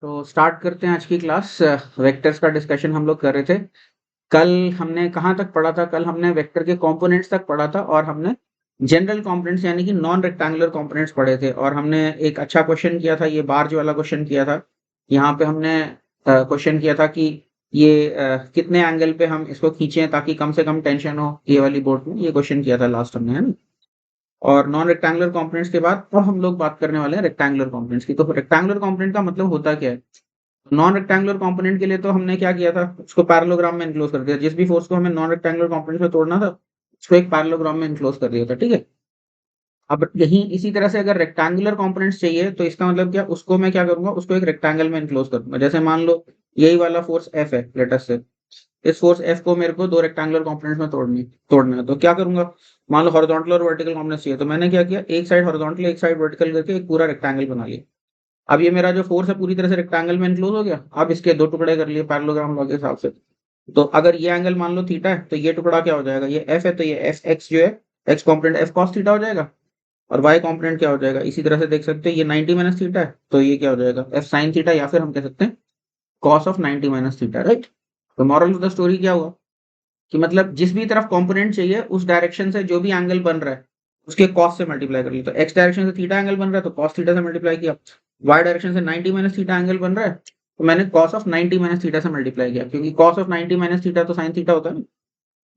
तो स्टार्ट करते हैं आज की क्लास। वेक्टर्स का डिस्कशन हम लोग कर रहे थे। कल हमने कहाँ तक पढ़ा था? कल हमने वेक्टर के कंपोनेंट्स तक पढ़ा था और हमने जनरल कंपोनेंट्स यानी कि नॉन रेक्टेंगुलर कंपोनेंट्स पढ़े थे और हमने एक अच्छा क्वेश्चन किया था, ये बार्ज वाला क्वेश्चन किया था। यहाँ पे हमने क्वेश्चन किया था कि ये कितने एंगल पे हम इसको खींचें ताकि कम से कम टेंशन हो ये वाली बोर्ड में। ये क्वेश्चन किया था लास्ट हमने, है ना। और नॉन रेक्टेंगुलर कंपोनेंट्स के बाद अब हम लोग बात करने वाले हैं रेक्टेंगुलर कंपोनेंट्स की। तो रेक्टेंगुलर कंपोनेंट का मतलब होता क्या है? नॉन रेक्टेंगुलर कंपोनेंट के लिए तो हमने क्या किया था, उसको पैरेललोग्राम में एनक्लोज कर दिया। जिस भी फोर्स को हमें नॉन रेक्टेंगुलर कंपोनेंट में तोड़ना था उसको एक पैरेललोग्राम में एनक्लोज कर दिया था, ठीक है। अब यही इसी तरह से अगर रेक्टेंगुलर कंपोनेंट्स चाहिए तो इसका मतलब क्या, उसको मैं क्या करूंगा, उसको एक रेक्टेंगल में एनक्लोज करूंगा। जैसे मान लो यही वाला फोर्स एफ है, लेट अस से इस फोर्स एफ को मेरे को दो रेक्टेंगुलर कंपोनेंट्स में तोड़ना है। तो क्या करूंगा, मान लो हॉरिजॉन्टल और वर्टिकल कंपोनेंट्स चाहिए, तो मैंने क्या किया, एक साइड हॉरिजॉन्टल एक साइड वर्टिकल करके एक पूरा रेक्टेंगल बना लिया। अब ये मेरा जो फोर्स है पूरी तरह से रेक्टेंगल में एनक्लोज हो गया। अब इसके दो टुकड़े कर लिए पैरेललोग्राम लॉ के हिसाब से। तो अगर ये एंगल मान लो थीटा है तो ये टुकड़ा क्या हो जाएगा, ये एफ है तो ये एफ एक्स जो है, x component F cos theta हो जाएगा। और वाई कॉम्पोनेंट क्या हो जाएगा, इसी तरह से देख सकते हैं, ये 90 माइनस थीटा है तो ये क्या हो जाएगा, एफ साइन थीटा, या फिर हम कह सकते हैं cos of 90 minus theta, right. तो मॉरल ऑफ द स्टोरी क्या हुआ कि मतलब जिस भी तरफ कंपोनेंट चाहिए उस डायरेक्शन से जो भी एंगल बन रहा है उसके कॉस से मल्टीप्लाई कर लिया। तो एक्स डायरेक्शन से थीटा एंगल बन रहा है तो कॉस थीटा से मल्टीप्लाई किया। वाई डायरेक्शन से 90 माइनस थीटा एंगल बन रहा है तो मैंने कॉस ऑफ 90 माइनस थीटा से मल्टीप्लाई किया, क्योंकि कॉस ऑफ 90 माइनस थीटा तो साइन थीटा होता है ना।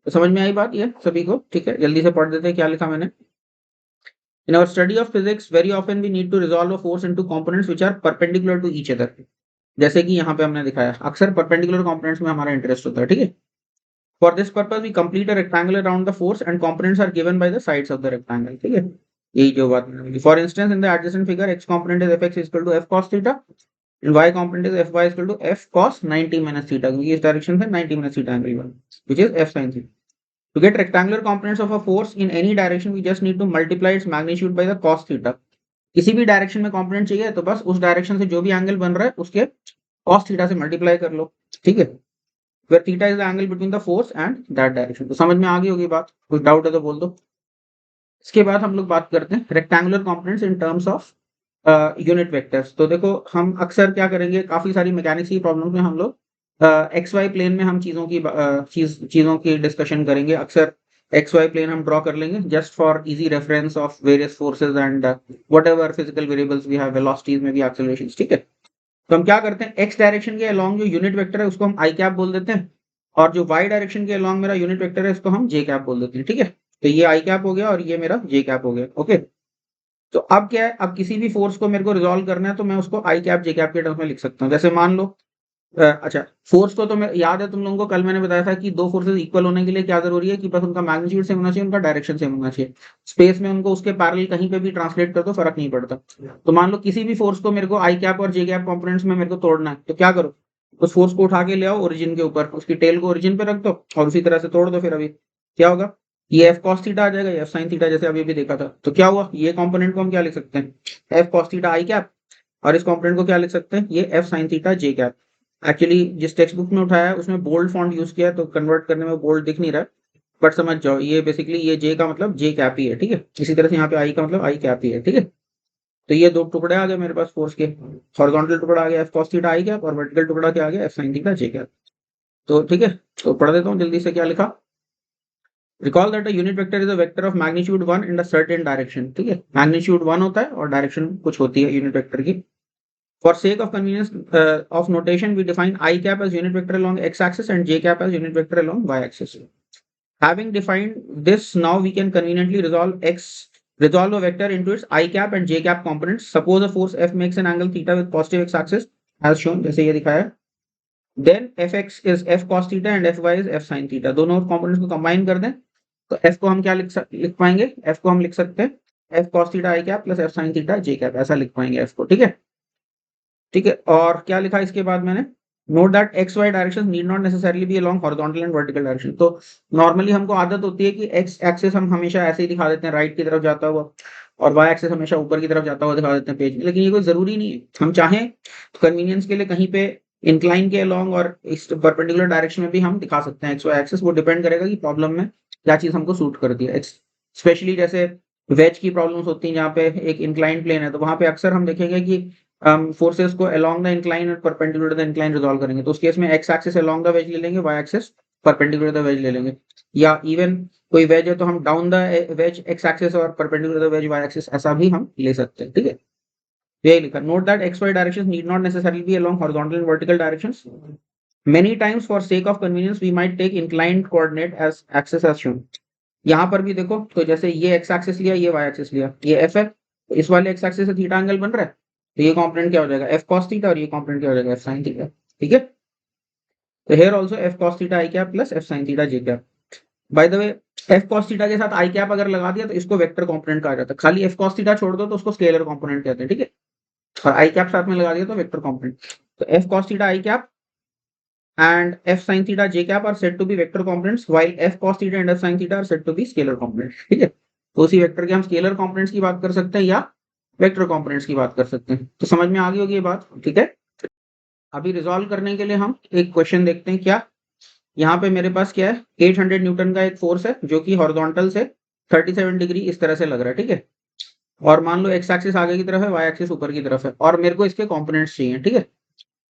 तो समझ में आई बात ये सभी को? ठीक है, जल्दी से पढ़ देते हैं क्या लिखा मैंने। In our study of physics very often we need to resolve a force into components which are perpendicular to each other. जैसे कि यहाँ पे हमने दिखाया, अक्सर परपेंडिकुलर कंपोनेंट्स में हमारा इंटरेस्ट होता है, ठीक है। For this purpose, we complete a rectangle around the force and components are given by the sides of the rectangle. ठीक है, यही जो बात मैंने बोली। For instance, in the adjacent figure, x component is fx is equal to f cos theta and y component is fy is equal to f cos 90 minus theta, क्योंकि इस direction से 90 minus theta angle बना, which is f sin theta. To get rectangular components of a force in any direction, we just need to multiply its magnitude by the cos theta. किसी भी direction में component चाहिए तो बस उस direction से जो भी एंगल बन रहा है उसके cos थीटा से मल्टीप्लाई कर लो, ठीक है। where theta is the angle between the force and that direction। तो समझ में आ गई होगी बात, कुछ डाउट है तो बोल दो। इसके बाद हम लोग बात करते हैं rectangular components in terms of unit vectors. तो देखो हम अक्सर क्या करेंगे, काफी सारी मैकेनिक्स की प्रॉब्लम में हम लोग एक्स वाई प्लेन में हम चीजों की डिस्कशन करेंगे। अक्सर एक्स वाई प्लेन हम ड्रॉ कर लेंगे just for easy reference of various forces and whatever physical variables we have, velocities में भी एक्सेलरेशंस, ठीक है। तो हम क्या करते हैं, एक्स डायरेक्शन के अलोंग जो यूनिट वेक्टर है उसको हम आई कैप बोल देते हैं, और जो वाई डायरेक्शन के अलोंग मेरा यूनिट वेक्टर है उसको हम जे कैप बोल देते हैं, ठीक है। तो ये आई कैप हो गया और ये मेरा जे कैप हो गया, ओके। तो अब क्या है, अब किसी भी फोर्स को मेरे को रिजॉल्व करना है तो मैं उसको आई कैप जे कैप के टर्म्स में लिख सकता हूँ। जैसे मान लो अच्छा, फोर्स को तो मैं याद है तुम लोगों को, कल मैंने बताया था कि दो फोर्सेस इक्वल होने के लिए क्या जरूरी है कि बस उनका मैग्नीट्यूड सेम होना चाहिए, उनका डायरेक्शन सेम होना चाहिए। स्पेस में उनको उसके पैरेलल कहीं पे भी ट्रांसलेट कर दो, फर्क नहीं पड़ता। तो मान लो किसी भी फोर्स को मेरे को आई कैप और जे कैप कंपोनेंट्स में मेरे को तोड़ना है तो क्या करो, उस फोर्स को उठा के ले आओ ओरिजिन के ऊपर, उसकी टेल को ओरिजिन पे रख दो और उसी तरह से तोड़ दो। फिर अभी क्या होगा, ये एफ कॉस थीटा आ जाएगा, ये एफ साइन थीटा, जैसे अभी भी देखा था। तो क्या हुआ, ये कंपोनेंट को हम क्या लिख सकते हैं, F cos theta I cap, और इस कंपोनेंट को क्या लिख सकते हैं, ये F sine theta J cap. Actually जिस टेक्स्ट बुक में उठाया है उसमें बोल्ड फॉन्ट यूज किया है तो कन्वर्ट करने में बोल्ड दिख नहीं रहा है, बट समझ जाओ ये बेसिकली ये जे का मतलब जे कैप ही है, ठीक है। इसी तरह से यहाँ पे आई का मतलब आई कैप ही है, ठीक है। तो ये दो टुकड़े आ गए मेरे पास फोर्स के, हॉरिजॉन्टल टुकड़ा आ गया F cos theta I cap और वर्टिकल टुकड़ा क्या आ गया, F sine theta J cap. तो ठीक है, तो पढ़ देता हूँ जल्दी से क्या लिखा। Recall that a unit vector is a vector of magnitude 1 in a certain direction, ठीक है। मैग्नीट्यूड 1 होता है और डायरेक्शन कुछ होती है यूनिट वेक्टर की। For sake of convenience of notation, we define I cap as unit vector along x-axis and j cap as unit vector along y-axis. Having defined this, now we can conveniently resolve a vector into its I cap and j cap components. Suppose a force F makes an angle theta with positive x-axis, as shown, जैसे ये दिखाया. Then Fx is F cos theta and Fy is F sin theta. दोनों components को combine कर दें तो F को हम क्या लिख पाएंगे, F को हम लिख सकते हैं F cos theta I cap plus F sin theta j cap, ऐसा लिख पाएंगे F को, ठीक है। ठीक है, और क्या लिखा इसके बाद मैंने, note that X Y direction need not necessarily be along horizontal and vertical direction. तो नॉर्मली हमको आदत होती है कि एक्स एक्सिस हम हमेशा ऐसे ही दिखा देते हैं, राइट की तरफ जाता हुआ, और वाई एक्सिस हमेशा ऊपर की तरफ जाता हुआ दिखा देते हैं पेज में, लेकिन ये कोई जरूरी नहीं है। हम चाहें तो कन्वीनियंस के लिए कहीं पे इंक्लाइन के अलोंग और इस परपेंडिकुलर डायरेक्शन में भी हम दिखा सकते हैं एक्स वाई एक्सिस। वो डिपेंड करेगा कि प्रॉब्लम में क्या चीज हमको सूट करती है। स्पेशली जैसे वेज की प्रॉब्लम्स होती हैं जहाँ पे एक इंक्लाइन प्लेन है तो वहां पे अक्सर हम देखेंगे कि फोर्सेस को अलोंग द इंक्लाइन और परपेंडिकुलर द इंक्लाइन रिजॉल्व करेंगे, तो उस केस में X axis along the wedge ले लेंगे, Y axis perpendicular the wedge ले लेंगे, या इवन कोई वेज है तो हम down the wedge X axis और perpendicular the wedge Y axis ऐसा भी हम ले सकते हैं, ठीक है। यही लिखा, note that X Y directions need not necessarily be along horizontal and vertical directions, many times for sake of convenience we might take inclined coordinate as axis as shown. यहाँ पर भी देखो, तो जैसे ये एक्स एक्सिस लिया, ये Y axis लिया, ये एफ है, तो इस वाले एक्स एक्सिस से थीटा एंगल बन रहा है, तो ये कंपोनेंट क्या हो जाएगा, एफ कॉस थीटा, और ये कंपोनेंट क्या हो जाएगा, एफ साइन थीटा, ठीक है। तो here also F cos theta I cap plus F sine theta J cap. Bye the way, F cos theta के साथ आई कैप अगर लगा दिया तो इसको वेक्टर कंपोनेंट कहा जाता है, खाली एफ कॉस थीटा छोड़ दो तो उसको स्केलर कंपोनेंट कहते हैं, ठीक है। और आई कैप साथ में लगा दिया तो वेक्टर कंपोनेंट। तो F cos theta I cap and f sin theta j cap are said to be vector components while f cos theta and f sin theta are said to be scalar components, ठीक है। तो उसी vector के हम scalar components की बात कर सकते हैं या वेक्टर कंपोनेंट्स की बात कर सकते हैं। तो समझ में आ गई होगी ये बात, ठीक है। अभी रिजॉल्व करने के लिए हम एक क्वेश्चन देखते हैं। क्या यहाँ पे मेरे पास क्या है, 800 न्यूटन का एक फोर्स है जो कि हॉरिजॉन्टल से 37 डिग्री इस तरह से लग रहा है, ठीक है। और मान लो एक्स एक्सिस आगे की तरफ है, वाई एक्सिस ऊपर की तरफ है, और मेरे को इसके कंपोनेंट्स चाहिए, ठीक है।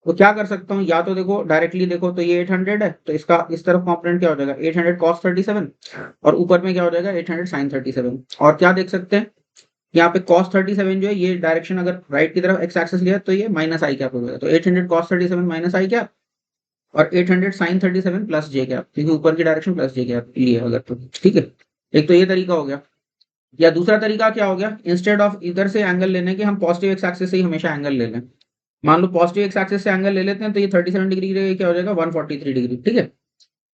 तो क्या कर सकता हूँ, या तो देखो डायरेक्टली देखो, तो ये 800 है, तो इसका इस तरफ कंपोनेंट क्या हो जाएगा, 800 cos 37, और ऊपर में क्या हो जाएगा, 800 sin 37। और क्या देख सकते हैं, यहाँ पे cos 37 जो है, ये डायरेक्शन अगर राइट की तरफ एक्स एक्सिस लिया तो ये माइनस आई कैप हो जाएगा, तो 800 cos 37 माइनस आई कैप, और 800 sin 37 प्लस जे कैप, क्योंकि ऊपर की डायरेक्शन प्लस जे कैप लिए अगर, तो ठीक है। एक तो ये तरीका हो गया। या दूसरा तरीका क्या हो गया, इंस्टेड ऑफ इधर से एंगल लेने के हम पॉजिटिव एक्स एक्सिस से ही हमेशा एंगल ले लें। मान लो पॉजिटिव एक्स एक्सिस से एंगल ले लेते हैं, तो ये 37 डिग्री की जगह क्या हो जाएगा, 143 डिग्री, ठीक है।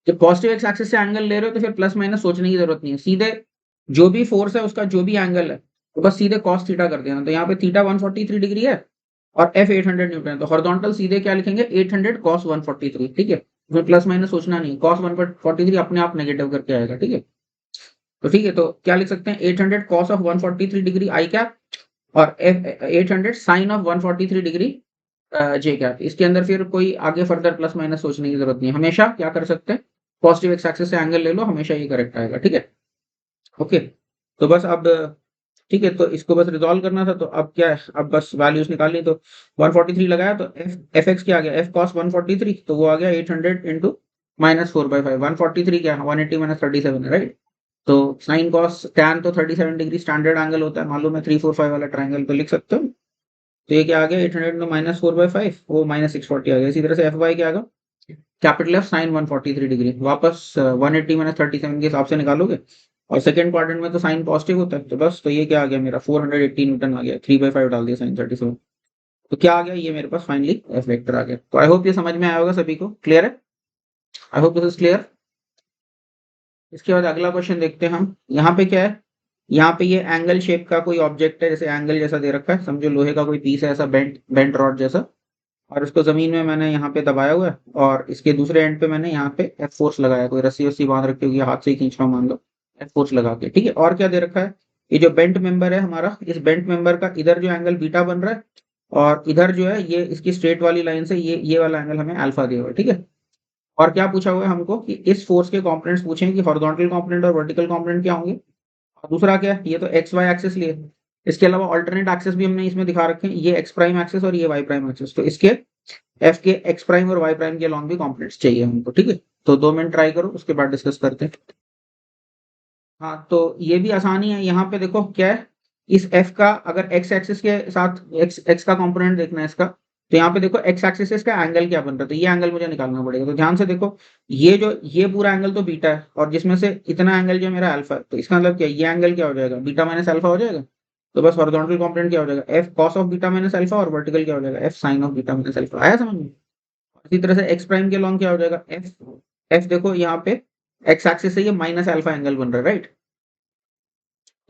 जब पॉजिटिव एक्स एक्सिस से एंगल ले रहे हो तो फिर प्लस माइनस सोचने की जरूरत नहीं है, सीधे जो भी फोर्स है उसका जो भी एंगल है तो बस सीधे cos थीटा कर देना। तो यहाँ पे थीटा 143 डिग्री है और एफ 800 न्यूटन है, तो हॉरिजॉन्टल सीधे क्या लिखेंगे, 800 cos 143, ठीक है। उसमें प्लस माइनस सोचना नहीं, cos 143 अपने आप नेगेटिव करके आएगा, ठीक है। तो ठीक है, तो क्या लिख सकते हैं, 800 cos of 143 degree I cap और 800 sine of 143 degree J cap. इसके अंदर फिर कोई आगे फर्दर प्लस माइनस सोचने की जरूरत नहीं है, हमेशा क्या कर सकते हैं, पॉजिटिव एक्स एक्सिस से एंगल ले लो, हमेशा ये करेक्ट आएगा, ठीक है। ओके, तो बस अब ठीक है, तो इसको बस रिजॉल्व करना था, तो अब क्या है, अब बस वैल्यूज निकालनी। तो 143 लगाया तो एफ एक्स क्या आ गया, एफ कॉस 143, तो वो आ गया 800 इंटू माइनस 4/5। 143 क्या है, 180 माइनस 37 है, राइट। तो साइन कॉस टैन तो 37 डिग्री स्टैंडर्ड एंगल होता है, मालूम है 345 वाला ट्राइंगल, तो लिख सकते हो। तो ये क्या आ गया, 800 माइनस 4/5, वो माइनस 640 आ गया। इसी तरह से एफ वाई क्या आ गया, कैपिटल एफ साइन 143 डिग्री, वापस 180 माइनस 37 के हिसाब से निकालोगे, और सेकंड क्वाड्रेंट में तो साइन पॉजिटिव होता है, तो बस तो ये क्या आ गया मेरा 480 न्यूटन आ गया, 3/5 डाल दिया साइन 37, तो क्या आ गया, ये मेरे पास फाइनली एफ वेक्टर आ गया। तो आई होप ये समझ में आया होगा सभी को, क्लियर है, आई होप दिस इज क्लियर। इसके बाद अगला क्वेश्चन देखते हैं हम। यहाँ पे क्या है, यहाँ पे ये एंगल शेप का कोई ऑब्जेक्ट है, जैसे एंगल जैसा दे रखा है, समझो लोहे का कोई पीस है ऐसा बेंट रॉड जैसा, और उसको जमीन में मैंने यहाँ पे दबाया हुआ है, और इसके दूसरे एंड पे मैंने यहाँ पे एफ फोर्स लगाया, कोई रस्सी वस्सी बांध रखी होगी, हाथ से ही खींच रहा हूँ मान लो, एफ फोर्स लगा के, ठीक है। और क्या दे रखा है, ये जो बेंट मेंबर है हमारा, इस बेंट मेंबर का इधर जो एंगल बीटा बन रहा है, और इधर जो है ये इसकी स्ट्रेट वाली लाइन से ये वाला एंगल हमें अल्फा दिया हुआ है, ठीक है। और क्या पूछा हुआ है हमको कि इस फोर्स के कंपोनेंट्स पूछे कि हॉरिजॉन्टल कंपोनेंट और वर्टिकल कंपोनेंट क्या होंगे। और दूसरा क्या है, ये तो एक्स वाई एक्सिस लिए, इसके अलावा अल्टरनेट एक्सिस भी हमने इसमें दिखा रखे हैं, ये एक्स प्राइम एक्सिस और ये वाई प्राइम एक्सिस, तो इसके एफ के एक्स प्राइम और वाई प्राइम के अलॉन्ग भी कंपोनेंट्स चाहिए हमको, ठीक है। तो 2 मिनट ट्राई करो, उसके बाद डिस्कस करते हैं। हाँ, तो ये भी आसानी है, यहाँ पे देखो क्या है, इस एफ का अगर एक्स एक्सिस के साथ एक्स का कंपोनेंट देखना है इसका, तो यहाँ पे देखो एक्स एक्सिस से इसका एंगल क्या बन रहा है, तो ये एंगल मुझे निकालना पड़ेगा। तो ध्यान से देखो, ये पूरा एंगल तो बीटा है, और जिसमें से इतना एंगल जो मेरा अल्फा है, तो इसका मतलब क्या, ये एंगल क्या हो जाएगा, बीटा माइनस अल्फा हो जाएगा। तो बस हॉरिजॉन्टल कंपोनेंट क्या हो जाएगा, F cos of beta minus alpha, और वर्टिकल क्या हो जाएगा, F sine of beta minus alpha. आया समझ में। इसी तरह से एक्स प्राइम के अलॉन्ग क्या हो जाएगा, एफ एफ देखो यहाँ पे एक्स एक्सिस से ये माइनस अल्फा एंगल बन रहा है, राइट।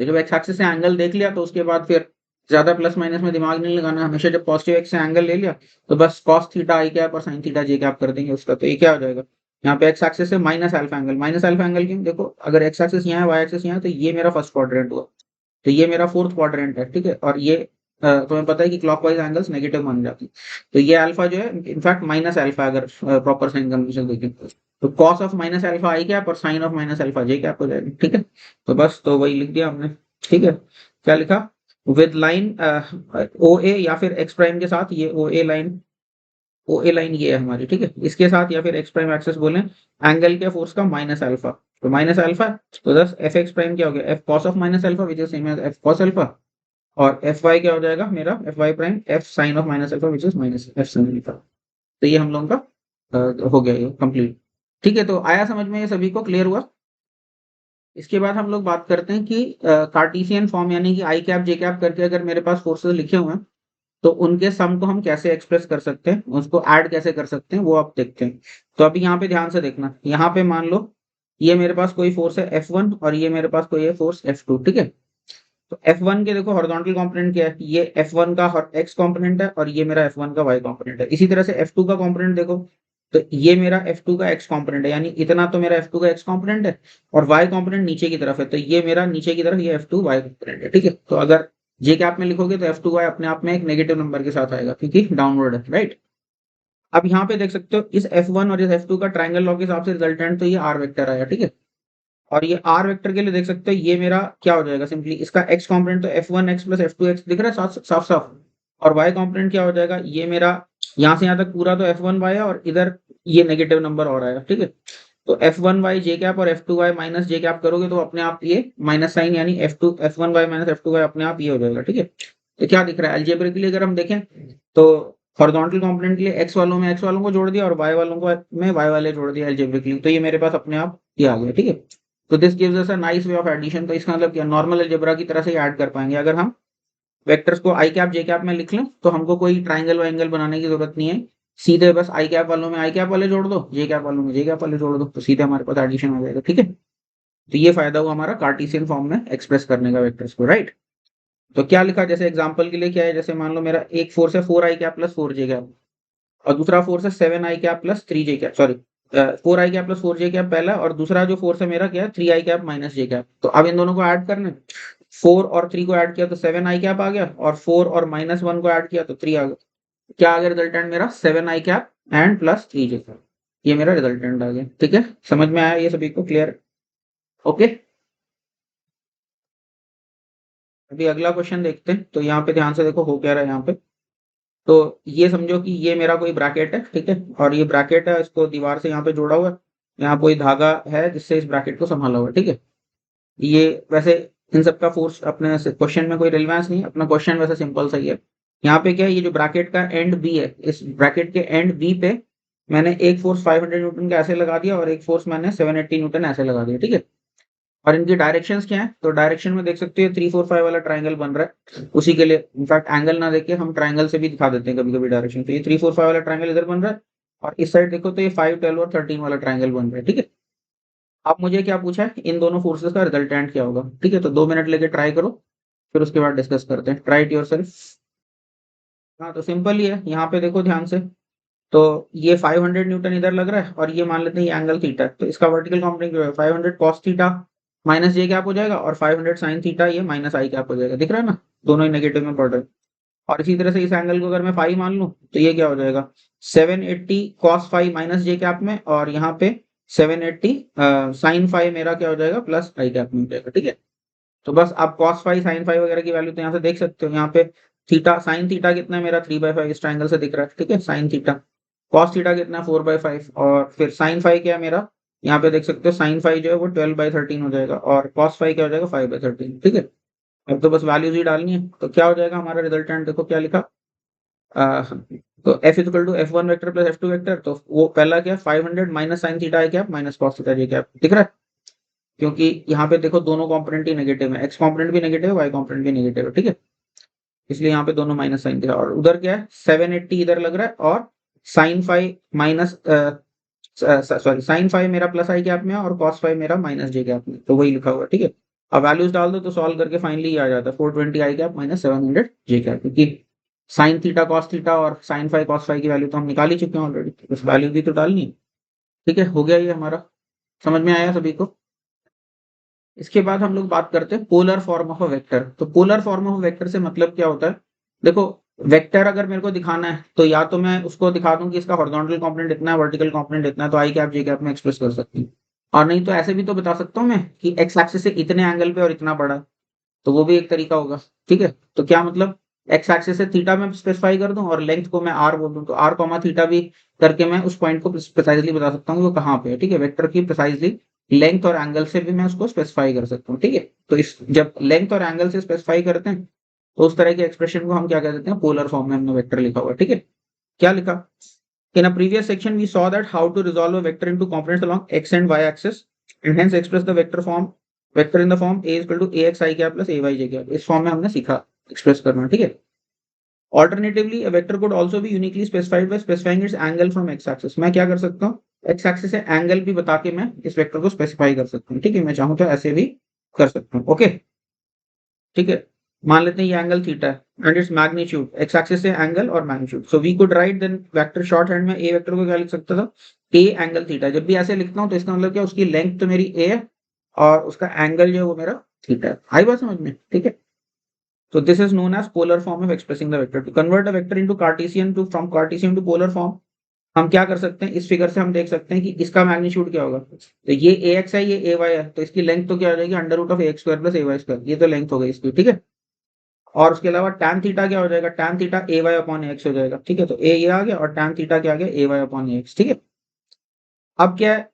तो जब एक्स एक्सिस से एंगल देख लिया तो उसके बाद फिर ज्यादा प्लस माइनस में दिमाग नहीं लगाना, हमेशा जब पॉजिटिव एक्स से एंगल ले लिया तो बस cos थीटा आई कैप और sin थीटा जे कैप कर देंगे उसका। तो ये क्या हो जाएगा, यहाँ पे एक्स एक्सिस से minus alpha angle, minus alpha angle क्यों, देखो अगर एक्स एक्सिस यहाँ है, वाई एक्सिस यहाँ है, तो ये मेरा फर्स्ट क्वाड्रेंट हुआ, तो ये मेरा फोर्थ क्वाड्रेंट है, ठीक है। और ये तुम्हें पता है कि क्लॉकवाइज एंगल्स नेगेटिव मान जाती है, तो ये अल्फा जो है इनफैक्ट माइनस अल्फा, अगर प्रॉपर साइन कन्वेंशन देखें तो cos of minus alpha i cap और sine of minus alpha j cap हो जाएगा, ठीक है। तो बस तो वही लिख दिया हमने, ठीक है। क्या लिखा, विद लाइन ओ ए या फिर एक्स प्राइम के साथ, ये ओ ए लाइन ये है हमारी, ठीक है, इसके साथ या फिर एक्स प्राइम एक्सेस बोलें एंगल के फोर्स का माइनस अल्फा, तो माइनस अल्फा, तो दस एफ एक्स प्राइम क्या हो गया, F cos of minus alpha which is same as F cos alpha, और एफ वाई क्या हो जाएगा मेरा, F Y prime F sine of minus alpha which is minus F sine alpha. तो ये हम लोगों का हो गया ये कंप्लीट। ठीक है, तो आया समझ में, ये सभी को क्लियर हुआ। इसके बाद हम लोग बात करते हैं कि कार्टेशियन फॉर्म यानी कि आई कैप जे कैप करके अगर मेरे पास फोर्सेस लिखे हुए हैं तो उनके सम को हम कैसे एक्सप्रेस कर सकते हैं, उसको ऐड कैसे कर सकते हैं, वो आप देखते हैं। तो अभी यहाँ पे ध्यान से देखना, यहाँ पे मान लो ये मेरे पास कोई फोर्स है F1 और ये मेरे पास कोई है फोर्स F2, ठीक है। तो F1 के देखो हॉरिजॉन्टल कंपोनेंट क्या है, ये F1 का x कंपोनेंट है और ये मेरा F1 का y कंपोनेंट है। इसी तरह से F2 का कंपोनेंट देखो, तो ये मेरा F2 का x कंपोनेंट है, यानी इतना तो मेरा F2 का x कंपोनेंट है और y कंपोनेंट नीचे की तरफ है, तो ये मेरा नीचे की तरफ ये F2 y कंपोनेंट है, ठीक है। तो अगर जे कैप में लिखोगे तो F2 y अपने आप में एक नेगेटिव नंबर के साथ आएगा क्योंकि डाउनवर्ड है, राइट। अब यहाँ पे देख सकते हो इस F1 और इस F2 का ट्रायंगल लॉ के हिसाब से रिजल्टेंट, तो ये r वेक्टर आया, ठीक है। और ये r वेक्टर के लिए देख सकते हो ये मेरा क्या हो जाएगा, सिंपली इसका x कंपोनेंट तो F1x प्लस F2x दिख रहा है साफ साफ, और y कंपोनेंट क्या हो जाएगा, ये मेरा यहाँ से यहाँ तक पूरा तो F1y है और इधर ये नेगेटिव नंबर और आएगा, ठीक है। तो F1y जे कैप और F2y माइनस जे कैप करोगे तो अपने आप ये माइनस साइन यानी F1y माइनस F2y अपने आप ये हो जाएगा, ठीक है। तो क्या दिख रहा है अलजेब्रिकली अगर हम देखें तो हॉरिजॉन्टल कंपोनेंट के लिए x वालों में x वालों को जोड़ दिया और y वालों को में y वाले जोड़ दिया अलजेब्रिकली, तो ये मेरे पास अपने आप ये आ गया, ठीक है। तो this gives us a nice way of addition. तो इसका मतलब क्या, नॉर्मल अलजेब्रा की तरह से ऐड कर पाएंगे। अगर हम वेक्टर्स को आई कैप जे कैप में लिख लें तो हमको कोई ट्राइंगल वाइंगल बनाने की जरूरत नहीं है, सीधे बस आई कैप वालों में आई कैप वाले जोड़ दो, जे कैप वालों में जे कैप वाले जोड़ दो, तो सीधे हमारे पास एडिशन हो जाएगा, ठीक है। तो ये फायदा हुआ हमारा कार्टेशियन फॉर्म में एक्सप्रेस करने का वेक्टर्स को, राइट। तो क्या लिखा, जैसे एग्जांपल के लिए क्या है, जैसे मान लो मेरा एक फोर्स है 4 आई कैप प्लस 4 जे कैप और दूसरा फोर्स है 7 i cap plus 3 j cap, sorry 4 I cap plus 4 J cap पहला, और दूसरा जो फोर्स है मेरा क्या है 3 आई कैप माइनस जे कैप। तो अब इन दोनों को ऐड करना है, 4 और 3 को ऐड किया तो 7 आई कैप आ गया, और 4 और माइनस 1 को ऐड किया तो 3 आ गया। क्या आ गया रिजल्टेंट मेरा, 7 i cap and plus 3 j cap, ये मेरा रिजल्टेंट आ गया, ठीक है। समझ में आया ये सभी को, क्लियर, ओके। अभी अगला क्वेश्चन देखते हैं। तो यहाँ पे ध्यान से देखो हो क्या रहा है यहाँ पे। तो ये समझो कि ये मेरा कोई ब्रैकेट है, ठीक है, और ये ब्रैकेट है, इसको दीवार से यहाँ पे जोड़ा हुआ है, यहाँ कोई धागा है जिससे इस ब्रैकेट को संभाला हुआ है, ठीक है। ये वैसे इन सबका फोर्स अपने क्वेश्चन में कोई रिलेवेंस नहीं है, अपना क्वेश्चन वैसे सिंपल सा ही है। यहाँ पे क्या है, ये जो ब्रैकेट का एंड बी है, इस ब्रैकेट के एंड बी पे मैंने एक फोर्स 500 न्यूटन का ऐसे लगा दिया और एक फोर्स मैंने 780 न्यूटन ऐसे लगा दिया, ठीक है। और इनकी डायरेक्शंस क्या है, तो डायरेक्शन में देख सकते हो 3 4 5 वाला ट्राइंगल बन रहा है, उसी के लिए इनफैक्ट एंगल ना देख के हम ट्राइंगल से भी दिखा देते हैं कभी कभी डायरेक्शन। तो ये 3 4 5 वाला ट्राइंगल इधर बन रहा है और इस साइड देखो तो ये 5 12 और 13 वाला ट्राइंगल बन रहा है, ठीक है। अब मुझे क्या पूछा है, इन दोनों फोर्सेस का रिजल्टेंट क्या होगा, ठीक है। तो 2 मिनट लेके ट्राई करो, फिर उसके बाद डिस्कस करते हैं, ट्राई इट योरसेल्फ। हाँ तो सिंपल ही है, यहाँ पे देखो ध्यान से, तो ये 500 न्यूटन इधर लग रहा है और ये मान लेते हैं ये एंगल थीटा है, तो इसका वर्टिकल कंपोनेंट जो है 500 cos theta minus J cap हो जाएगा और 500 साइन थीटा ये माइनस आई कैप हो जाएगा, दिख रहा है ना, दोनों ही नेगेटिव में पड़ रहे हैं। और इसी तरह से इस एंगल को अगर मैं फाई मान लूं तो ये क्या हो जाएगा 780 cos phi minus J cap में, और यहाँ पे 780 साइन फाई मेरा क्या हो जाएगा प्लस आई कैप में हो जाएगा, ठीक है। तो बस आप कॉस फाई साइन फाई वगैरह की वैल्यू तो यहाँ से देख सकते हो, यहाँ पे थीटा साइन थीटा कितना है मेरा 3/5 इस ट्राइंगल से दिख रहा है, ठीक है, साइन थीटा। कॉस थीटा कितना है 4/5, और फिर साइन फाई क्या है मेरा, यहाँ पे देख सकते हो साइन फाई जो है वो 12/13 हो जाएगा और कॉस फाई क्या हो जाएगा 5/13, ठीक है। अब तो बस वैल्यूज ही डालनी है, तो क्या हो जाएगा हमारा रिजल्टेंट, देखो क्या लिखा, तो F is equal to F1 vector plus F2 vector, तो वो पहला क्या 500 minus sine theta I cap minus cos theta J cap, दिख रहा है। क्योंकि यहाँ पे देखो दोनों कंपोनेंट ही नेगेटिव है, एक्स कंपोनेंट भी नेगेटिव है, वाई कंपोनेंट भी नेगेटिव है, ठीक है। इसलिए यहाँ पे दोनों माइनस साइन दिया, और उधर क्या है 780 इधर लग रहा है और sine five minus sorry sine five मेरा प्लस आई कैप में है और कॉस फाइव मेरा माइनस जे कैप में, तो वही लिखा हुआ है, ठीक है। अब वैल्यूज डाल दो तो सॉल्व करके फाइनली आ जाता है 420 आई कैप माइनस 700 जे कैप, क्योंकि साइन थीटा कॉस थीटा और साइन फाइव कॉस फाइव की वैल्यू तो हम निकाल ही चुके हैं ऑलरेडी, उस वैल्यू भी तो डालनी है, ठीक है। हो गया ये हमारा, समझ में आया सभी को। इसके बाद हम लोग बात करते हैं polar form of a vector. तो पोलर फॉर्म ऑफ वेक्टर से मतलब क्या होता है, देखो वेक्टर अगर मेरे को दिखाना है तो या तो मैं उसको दिखा दूं कि इसका हॉरिजॉन्टल कंपोनेंट इतना है, वर्टिकल कंपोनेंट इतना है, तो आई कैप जे कैप में एक्सप्रेस कर सकती हूँ। और नहीं तो ऐसे भी तो बता सकता हूँ मैं कि एक्स एक्सिस से इतने एंगल पे और इतना बड़ा, तो वो भी एक तरीका होगा। ठीक है, तो क्या मतलब एक्स एक्सिस से थीटा में स्पेसिफाई कर दूं और लेंथ को मैं आर बोल दूं, तो आर कॉमा थीटा भी करके मैं उस पॉइंट को प्रिसाइजली बता सकता हूँ वो कहाँ पे है। ठीक है, वेक्टर की प्रिसाइजली लेंथ और एंगल से भी मैं उसको स्पेसिफाई कर सकता हूँ। ठीक है, तो इस जब लेंथ और एंगल से स्पेसिफाई करते हैं तो उस तरह के एक्सप्रेशन को हम क्या कह देते हैं, पोलर फॉर्म में हमने वेक्टर लिखा हुआ है। ठीक है, क्या लिखा, in a previous section we saw that how to resolve a vector into components along x and y axis and hence express the vector in the form a is equal to ax I cap plus ay j cap। इस form में हमने सीखा express करना। ठीक है, Alternatively, a vector could also be uniquely specified by specifying its angle from x-axis। मैं क्या कर सकता हूँ, x-axis से एंगल भी बता के मैं इस वेक्टर को स्पेसिफाई कर सकता हूँ। ठीक है, मैं चाहूँ तो ऐसे भी कर सकता हूँ। ओके, ठीक है, मान लेते हैं ये एंगल थीटा है and its magnitude, X axis से एंगल और magnitude. So we could write then vector shorthand में ए वेक्टर को क्या लिख सकता था, ए एंगल थीटा। जब भी ऐसे लिखता हूँ तो इसका मतलब क्या, उसकी लेंथ तो मेरी ए है और उसका एंगल जो है वो मेरा थीटा है। आई बात समझ में? ठीक है, so this is known as polar form of expressing the vector। To convert a vector into Cartesian to from Cartesian to polar form हम क्या कर सकते हैं, इस फिगर से हम देख सकते हैं कि इसका मैग्नीट्यूड क्या होगा। तो ये ax है, ये ay है, तो इसकी लेंथ तो क्या हो जाएगी, under root of ax square plus ay square. ये तो लेंथ हो गई इसकी। ठीक है, और उसके अलावा tan थीटा क्या हो जाएगा, tan theta ay upon ax हो जाएगा। ठीक है, तो a ये आ गया और tan थीटा क्या आ गया, ay अपॉन ax। ठीक है, अब क्या है,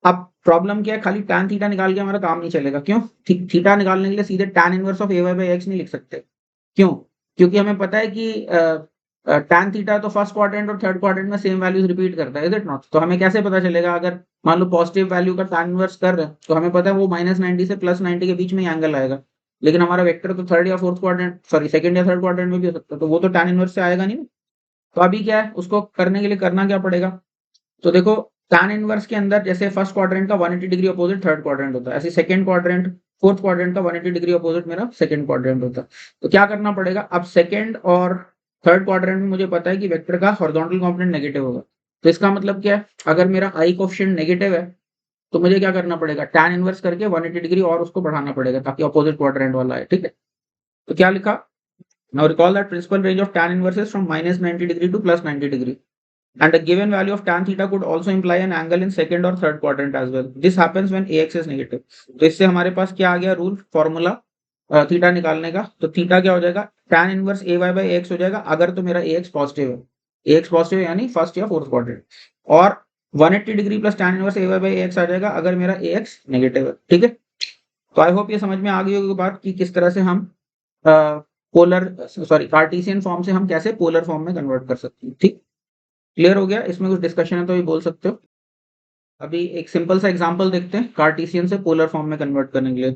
अब प्रॉब्लम क्या है, खाली tan थीटा निकाल के हमारा काम नहीं चलेगा। क्यों, थीटा निकालने के लिए सीधे tan inverse of ay by x नहीं लिख सकते। क्यों, क्योंकि हमें पता है कि tan थीटा तो फर्स्ट क्वाड्रेंट और थर्ड क्वाड्रेंट में सेम वैल्यूज रिपीट करता है, इज इट नॉट? तो हमें कैसे पता चलेगा, अगर मान लो पॉजिटिव वैल्यू का tan इनवर्स कर रहे हैं तो हमें पता है वो -90 से +90 के बीच में एंगल आएगा। लेकिन हमारा वेक्टर तो थर्ड या फोर्थ क्वाड्रेंट, सॉरी सेकंड या थर्ड क्वाड्रेंट में भी हो सकता है, तो वो तो tan इनवर्स से आएगा नहीं। तो अभी क्या है, उसको करने के लिए करना क्या पड़ेगा, तो देखो tan इनवर्स के अंदर जैसे फर्स्ट क्वाड्रेंट का 180 डिग्री अपोजिट थर्ड क्वाड्रेंट होता है, ऐसे सेकंड क्वाड्रेंट फोर्थ क्वाड्रेंट का 180 डिग्री अपोजिट मेरा सेकंड क्वाड्रेंट होता है। तो क्या करना पड़ेगा, अब सेकंड और थर्ड क्वाड्रेंट में मुझे पता है कि वेक्टर का हॉरिजॉन्टल कंपोनेंट नेगेटिव होगा। तो इसका मतलब क्या है, अगर मेरा आई कोएफिशिएंट नेगेटिव है तो मुझे क्या करना पड़ेगा, tan इनवर्स करके 180 डिग्री और उसको बढ़ाना पड़ेगा ताकि अपोजिट क्वाड्रेंट वाला है। ठीक है, तो क्या लिखा, now recall that principal range of tan inverse is from -90 degree to +90 degree and a given value of tan theta could also imply an angle in second or third quadrant as well। This happens when ax is negative। तो इससे हमारे पास क्या आ गया, rule formula theta निकालने का। तो theta क्या हो जाएगा, tan inverse ay by ax हो जाएगा अगर तो मेरा ax पॉजिटिव है, ax पॉजिटिव यानी फर्स्ट या फोर्थ क्वाड्रेंट, और 180 degree plus tan inverse ay by ax आ जाएगा अगर मेरा ax नेगेटिव है। ठीक है, तो आई होप ये समझ में आ गई होगी बात कि किस तरह से हम पोलर सॉरी कार्टेशियन फॉर्म से हम कैसे पोलर फॉर्म में कन्वर्ट कर सकते हैं। ठीक, क्लियर हो गया? इसमें कुछ डिस्कशन है तो ये बोल सकते हो। अभी एक सिंपल सा एग्जांपल देखते हैं कार्टेशियन से पोलर फॉर्म में कन्वर्ट करने के लिए।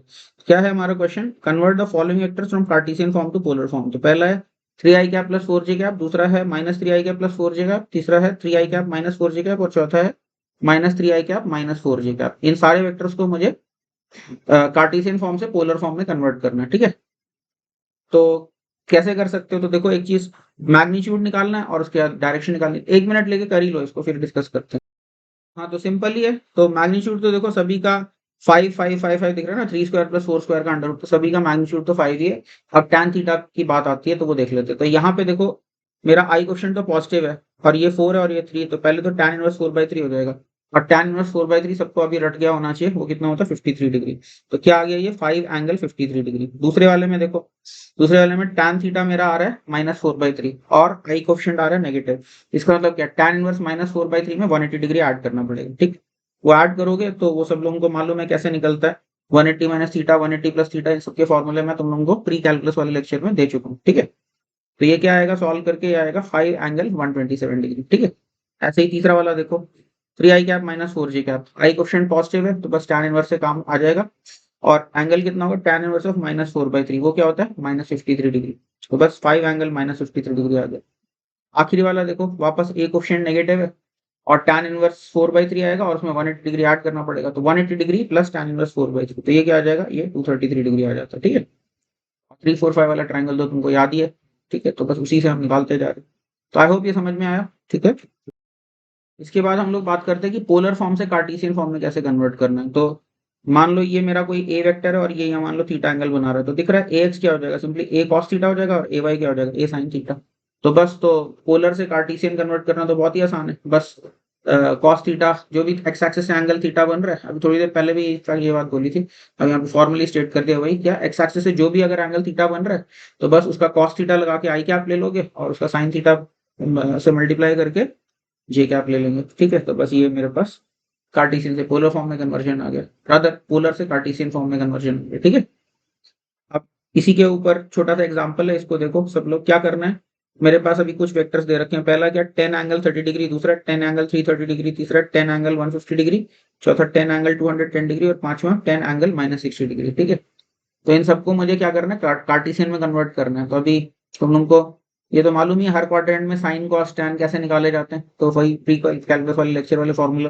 क्या है हमारा question, convert the following vectors from Cartesian form to polar form. तो पहला है 3i cap plus 4j cap, दूसरा है -3i cap plus 4j cap, तीसरा है 3i cap minus 4j cap और चौथा है -3i cap minus 4j cap. इन सारे वेक्टर्स को मुझे कार्टेशियन फॉर्म से पोलर फॉर्म में कन्वर्ट करना है। ठीक है, तो कैसे कर सकते हो, तो देखो एक चीज मैग्नीट्यूड निकालना है और उसके बाद डायरेक्शन निकालनी है। 1 मिनट लेके कर ही लो इसको, फिर डिस्कस करते हैं। हाँ, तो सिंपल ही है। तो मैग्नीट्यूड तो देखो सभी का 5 5 5 5 दिख रहा है ना, 3 स्क्वायर प्लस 4 स्क्वायर का अंडर रूट, तो सभी का मैग्नीट्यूड तो 5 ही है। अब tan थीटा की बात आती है तो वो देख लेते हैं। तो यहाँ पे देखो मेरा आई क्वेश्चन तो पॉजिटिव है और ये 4 है और ये 3 है, तो पहले तो tan इनवर्स 4/3 हो जाएगा और tan इनवर्स 4/3 सबको अभी रट गया होना चाहिए, वो कितना होता है 53 डिग्री। तो क्या आ गया ये 5 एंगल 53 डिग्री। दूसरे वाले में देखो, दूसरे वाले में tan थीटा मेरा आ रहा है -4/3 और आई कोएफिशिएंट आ रहा है नेगेटिव। इसका मतलब क्या, tan इनवर्स -4/3 में 180 डिग्री ऐड करना पड़ेगा। ठीक, वो ऐड करोगे तो वो सब लोगों को मालूम है कैसे निकलता है, 180 माइनस थीटा 180 प्लस थीटा, इन सबके फॉर्मूले में तुम लोगों को प्री कैलकुलस वाले लेक्चर में दे चुका हूँ। ठीक है, तो ये क्या आएगा, सॉल्व करके ये आएगा 5 एंगल 127 डिग्री। ठीक है, ऐसे ही तीसरा वाला देखो 3i cap minus 4j cap, i question positive है तो बस tan इनवर्स से काम आ जाएगा और एंगल कितना होगा, tan इनवर्स ऑफ -4/3, वो क्या होता है -53 डिग्री। तो बस 5 एंगल -53 डिग्री आ गया। आखिरी वाला देखो, वापस ए क्वेश्चन नेगेटिव है और tan इनवर्स 4/3 आएगा और उसमें 180 डिग्री ऐड करना पड़ेगा, तो 180 डिग्री प्लस tan इनवर्स 4/3, तो ये क्या आ जाएगा, ये 233 डिग्री आ जाता है। ठीक है, 3 4 5 वाला ट्रायंगल तो तुमको याद ही है। ठीक है, तो बस उसी से हम निकालते जा रहे हैं। तो आई होप ये समझ में आया। ठीक है, इसके बाद हम लोग बात करते हैं कि पोलर फॉर्म से कार्टेशियन फॉर्म में कैसे कन्वर्ट करना है। तो मान लो ये मेरा कोई ए वेक्टर है और ये यहाँ मान लो थीटा एंगल बना रहा है, तो दिख रहा है ए एक्स क्या हो जाएगा, सिंपली ए कॉस थीटा हो जाएगा और ए वाई क्या हो जाएगा, ए साइन थीटा। तो बस, तो पोलर से कार्टेशियन कन्वर्ट करना तो बहुत ही आसान है। बस कॉस थीटा जो भी एक्स एक्सिस से एंगल थीटा बन रहा है, अभी थोड़ी देर पहले भी ये बात बोली थी, अब यहाँ पे फॉर्मली स्टेट कर दिया वही, क्या एक्स एक्सिस से जो भी अगर एंगल थीटा बन रहा है तो बस उसका कॉस थीटा लगा के आई कैप ले लोगे और उसका साइन थीटा से मल्टीप्लाई करके जे कैप ले लेंगे, ठीक है। तो बस ये मेरे पास कार्टेशियन से पोलर फॉर्म में कन्वर्जन आ गया, रादर पोलर से कार्टेशियन फॉर्म में कन्वर्जन आ गया, ठीक है। अब इसी के ऊपर छोटा सा एग्जांपल है, इसको देखो सब लोग। क्या करना है, मेरे पास अभी कुछ वेक्टर्स दे रखे हैं। पहला क्या, 10 एंगल 30 डिग्री, दूसरा 10 एंगल 330 डिग्री, तीसरा 10 एंगल 150 डिग्री, चौथा 10 एंगल 210 डिग्री और पांचवा 10 एंगल -60 डिग्री, ठीक है। तो इन सबको मुझे क्या करना है, कार्टेशियन में कन्वर्ट करना है। तो अभी तुम लोग को ये तो मालूम ही है, हर क्वाड्रेंट में साइन कॉस टैन कैसे निकाले जाते हैं, तो वही प्री कैलकुलस वाले लेक्चर वाले फॉर्मूला।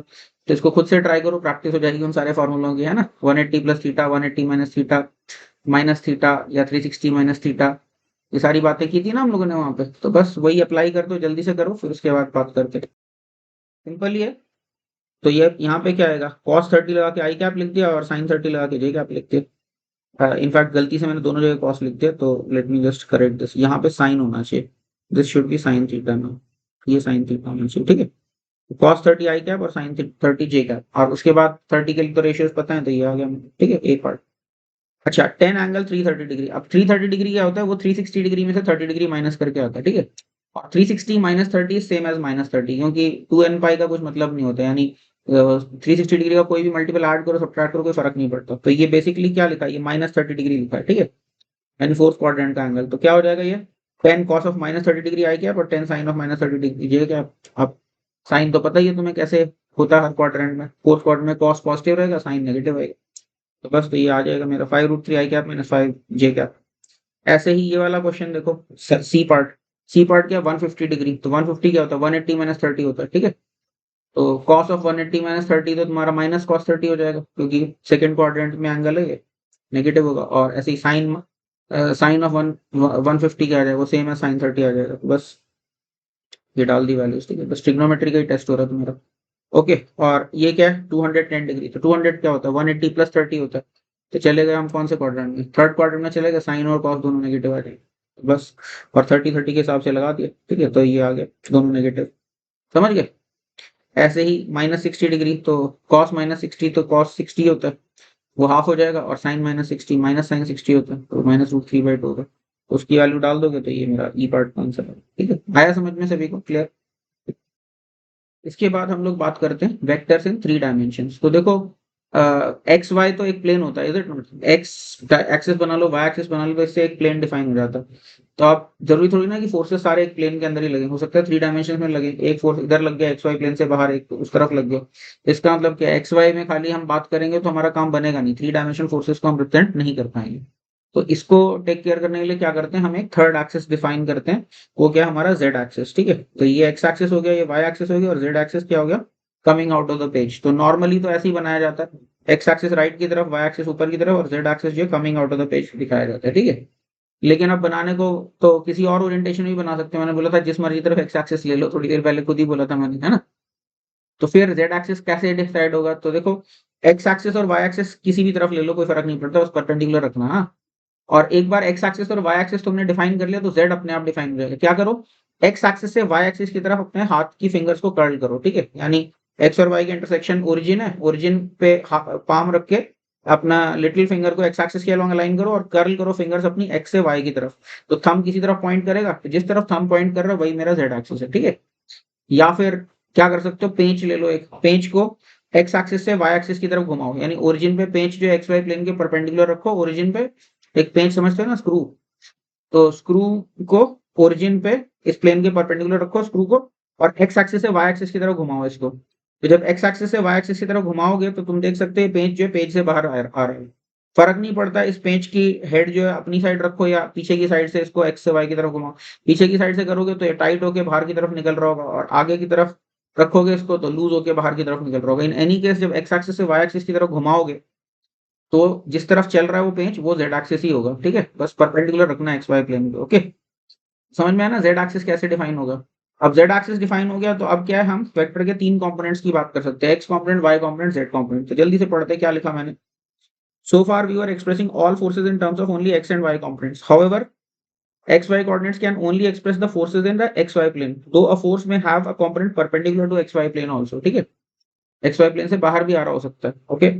तो इसको खुद से ट्राई करो, प्रैक्टिस हो जाएगी उन सारे फॉर्मूलों की, है ना। 180 plus theta, 180 minus theta, minus theta या 360 माइनस थीटा, ये सारी बातें की थी ना हम लोगों ने वहां पे। तो बस वही अप्लाई कर दो, जल्दी से करो, फिर उसके बाद बात करते। सिंपल ही है। तो ये यहाँ पे क्या आएगा, cos 30 लगा के आई कैप लिख दिया और sin 30 लगा के जे कैप लिख दिया। इनफैक्ट गलती से मैंने दोनों जगह cos लिख दिया, तो let me just correct this. यहाँ पे साइन होना चाहिए, this should be sine theta ना, ये साइन थीटा होना चाहिए, ठीक है। cos 30 आई कैप और sin 30 जे कैप, और उसके बाद 30 के लिए तो रेशियोज पता है, तो ये आ गया, ठीक है, ए पार्ट। अच्छा, 10 एंगल 330 डिग्री। अब 330 डिग्री क्या होता है, वो 360 डिग्री में से 30 डिग्री माइनस करके आता है, ठीक है। और 360 माइनस 30 सेम एज -30, क्योंकि 2n पाई का कुछ मतलब नहीं होता, यानी 360 डिग्री का कोई भी मल्टीपल ऐड करो सब्ट्रैक्ट करो कोई फर्क नहीं पड़ता। तो ये बेसिकली क्या लिखा है, ये -30 डिग्री लिखा है, ठीक है, यानी फोर्थ क्वाड्रेंट का एंगल। तो क्या हो जाएगा, ये 10 cos ऑफ -30 डिग्री आई क्या और 10 साइन ऑफ -30 डिग्री जे क्या। अब साइन तो पता ही है तुम्हें कैसे होता है हर क्वाड्रेंट में, फोर्थ क्वाड्रेंट में कॉस पॉजिटिव रहेगा, साइन नेगेटिव आएगा। तो बस तो ये आ जाएगा मेरा 5√3 आई कैप -5 जे कैप। ऐसे ही ये वाला क्वेश्चन देखो, सी पार्ट। सी पार्ट क्या, 150 डिग्री, तो 150 क्या होता है, 180 माइनस 30 होता है, ठीक है। तो cos ऑफ 180 माइनस 30 तो तुम्हारा माइनस cos 30 हो जाएगा, क्योंकि सेकंड क्वाड्रेंट में एंगल है ये, नेगेटिव होगा। और ऐसे ही साइन ऑफ 150 क्या आ जाएगा, वो सेम है साइन 30 आ जाएगा। तो बस ये डाल दी वैल्यूज, ठीक है। बस ट्रिग्नोमेट्री का ही टेस्ट हो रहा है तुम्हारा, ओके। और ये क्या है, 210 डिग्री, तो 200 क्या होता है, 180 प्लस 30 होता है। तो चले गए हम कौन से क्वाड्रेंट में, थर्ड क्वाड्रेंट में चले गए, साइन और कॉस दोनों नेगेटिव आ जाएंगे, तो बस। और 30 के हिसाब से लगा दिया, ठीक है, तो ये आ गया दोनों नेगेटिव, समझ गए। ऐसे ही -60 डिग्री, तो कॉस -60 तो कॉस 60 होता है, वो हाफ हो जाएगा। और साइन -60 माइनस साइन 60 होता है, तो -√3/2 होगा। तो उसकी वैल्यू डाल दोगे तो ये मेरा ई पार्ट का आंसर है, ठीक है। आया समझ में सभी को, क्लियर। इसके बाद हम लोग बात करते हैं वेक्टर्स इन 3 डायमेंशंस। तो देखो एक्स वाई तो एक प्लेन होता है, is it not. X axis बना लो, वाई एक्सिस बना लो, तो इससे एक प्लेन डिफाइन हो जाता है। तो आप जरूरी थोड़ी ना कि फोर्सेस सारे एक प्लेन के अंदर ही लगे, हो सकता है 3 डायमेंशन में लगे, एक फोर्स इधर लग गया एक्स वाई प्लेन से बाहर, एक उस तरफ लग गया। इसका मतलब क्या, एक्स वाई में खाली हम बात करेंगे तो हमारा काम बनेगा नहीं, 3 डायमेंशन फोर्सेस को हम रिप्रेजेंट नहीं कर पाएंगे। तो इसको टेक केयर करने के लिए क्या करते हैं, हम एक थर्ड एक्सिस डिफाइन करते हैं, वो क्या है हमारा जेड एक्सिस, ठीक है। तो ये एक्स एक्सिस हो गया, ये वाई एक्सिस हो गया, और जेड एक्सिस क्या हो गया, coming out of the page. तो नॉर्मली तो ऐसे ही बनाया जाता है, एक्स एक्सिस राइट की तरफ, वाई एक्सिस ऊपर की तरफ, और जेड एक्सिस जो coming out of the page दिखाया जाता है, ठीक है। लेकिन अब बनाने को तो किसी और ओरिएंटेशन भी बना सकते हैं, मैंने बोला था जिस मर्जी तरफ एक्स एक्सिस ले लो, थोड़ी देर पहले खुद ही बोला था मैंने, है ना। तो फिर जेड एक्सिस कैसे डिसाइड होगा, तो देखो एक्स एक्सिस और वाई एक्सिस किसी भी तरफ ले लो, कोई फर्क नहीं पड़ता, बस परपेंडिकुलर रखना, हाँ। और एक बार एक्स एक्सिस और वाई एक्सिस तुमने डिफाइन कर लिया तो जेड अपने आप डिफाइन हो जाएगा। क्या करो, एक्स एक्सिस से वाई एक्सिस की तरफ अपने हाथ की फिंगर्स को कर्ल करो, ठीक है। यानी एक्स और वाई के इंटरसेक्शन ओरिजिन है, ओरिजिन पे पाम रख के अपना लिटिल फिंगर को एक्स एक्सिस के अलोंग अलाइन करो और कर्ल करो फिंगर्स अपनी एक्स से वाई की तरफ। तो थंब किसी तरफ पॉइंट करेगा, तो जिस तरफ थंब पॉइंट कर रहा है वही मेरा जेड एक्सिस है, ठीक है। या फिर क्या कर सकते हो, पेंच ले लो, एक पेंच को एक्स एक्सिस से वाई एक्सिस की तरफ घुमाओ, यानी ओरिजिन पे पेंच जो एक्स वाई प्लेन के परपेंडिकुलर रखो, ओरिजिन पे एक पेंच समझते हो ना, स्क्रू। तो स्क्रू को ओरिजिन पे इस प्लेन के परपेंडिकुलर रखो स्क्रू को, और एक्स एक्सिस से वाई एक्सिस की तरफ घुमाओ इसको। तो जब एक्स एक्सिस से वाई एक्सिस की तरफ घुमाओगे तो तुम देख सकते हैं पेंच जो है पेज से बाहर आ रहा है। फर्क नहीं पड़ता इस पेंच की हेड जो है अपनी साइड रखो या पीछे की साइड से इसको एक्स से वाई की तरफ घुमाओ। पीछे की साइड से करोगे तो ये टाइट होके बाहर की तरफ निकल रहा होगा, और आगे की तरफ रखोगे इसको तो लूज होके बाहर की तरफ निकल रहा होगा। इन एनी केस जब एक्स एक्सिस से वाई एक्सिस की तरफ घुमाओगे तो जिस तरफ चल रहा है वो पेंच वो जेड एक्सिस ही होगा, ठीक है। बस परपेंडिकुलर रखना है एक्स वाई प्लेन पे, ओके। समझ में आया ना जेड एक्सिस कैसे डिफाइन होगा। अब जेड एक्सिस डिफाइन हो गया तो अब क्या है, हम वेक्टर के 3 कंपोनेंट्स की बात कर सकते हैं, X component, Y component, Z component. तो जल्दी से पढ़ते हैं क्या लिखा मैंने। So far we are expressing all forces in terms of only X and Y components, however xy coordinates can only express the forces in the xy plane, though a force may have a component perpendicular to xy plane also. ठीक है, xy plane से बाहर भी आ रहा हो सकता है। Okay,